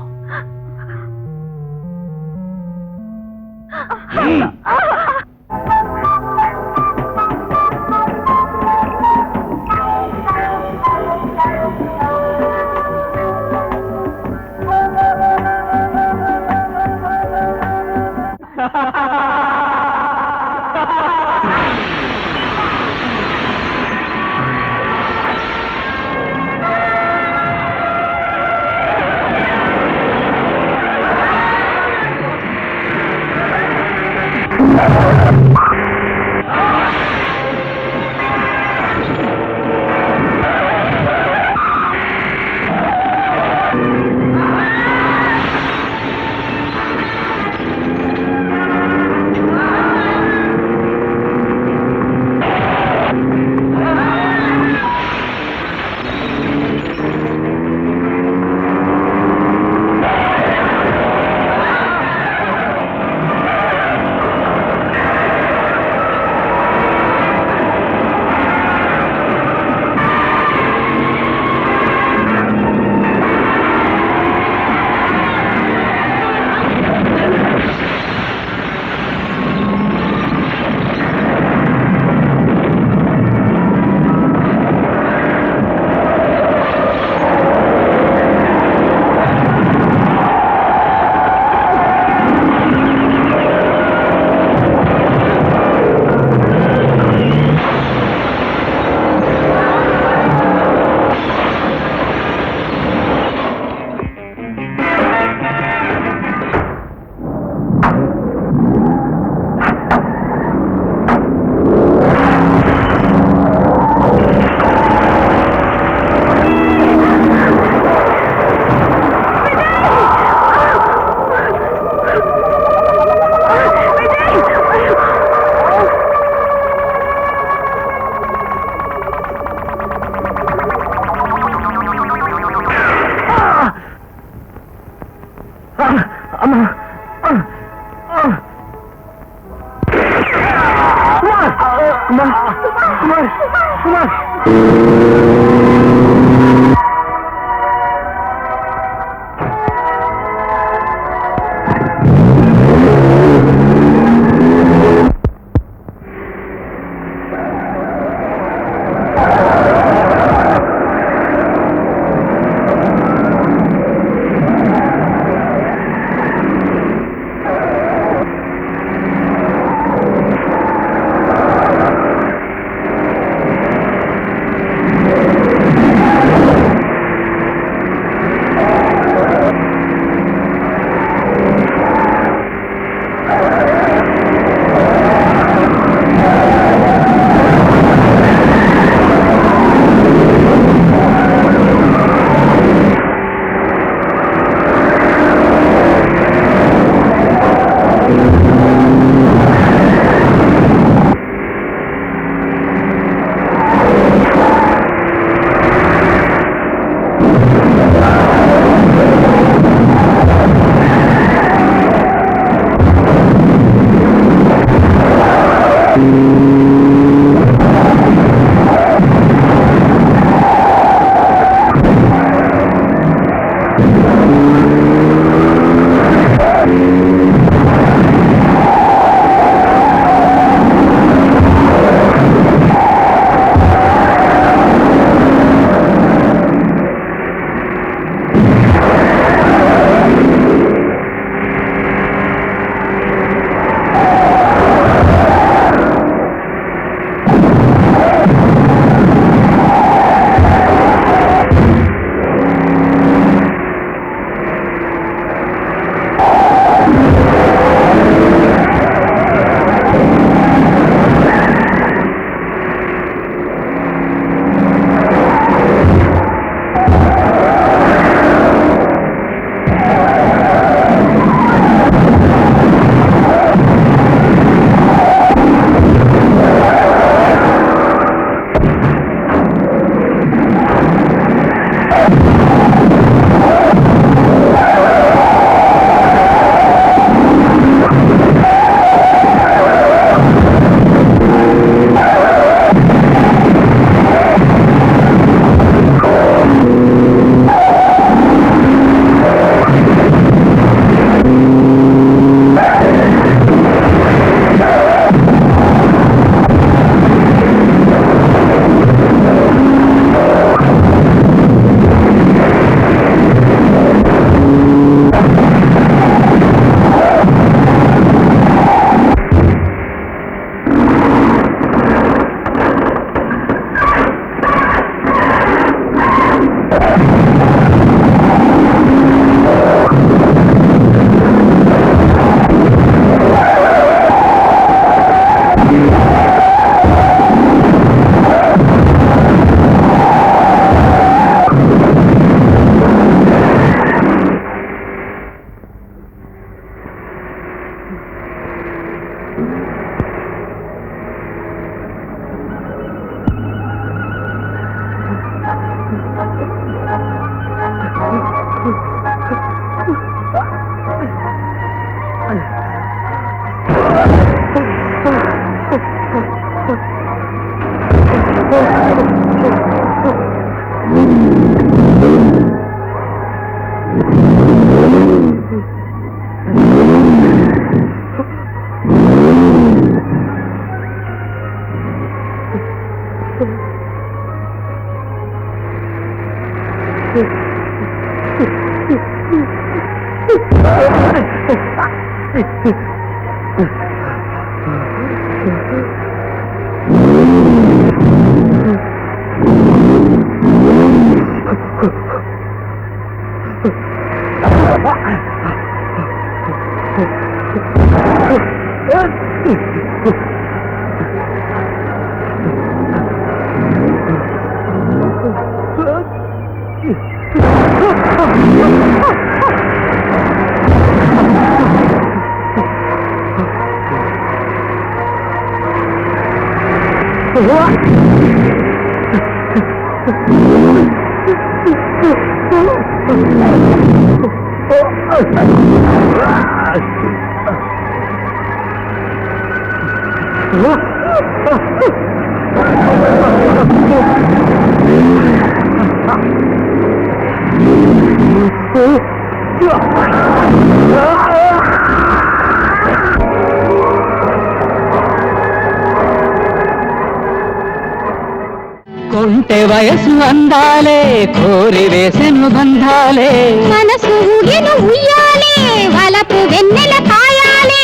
కొంటె వయసు అందాలే కోరి వేసెను బంధాలే మనసు ఊగెను ఉయ్యాలే వలపు వెన్నెల కాయాలే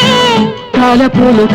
తలపులు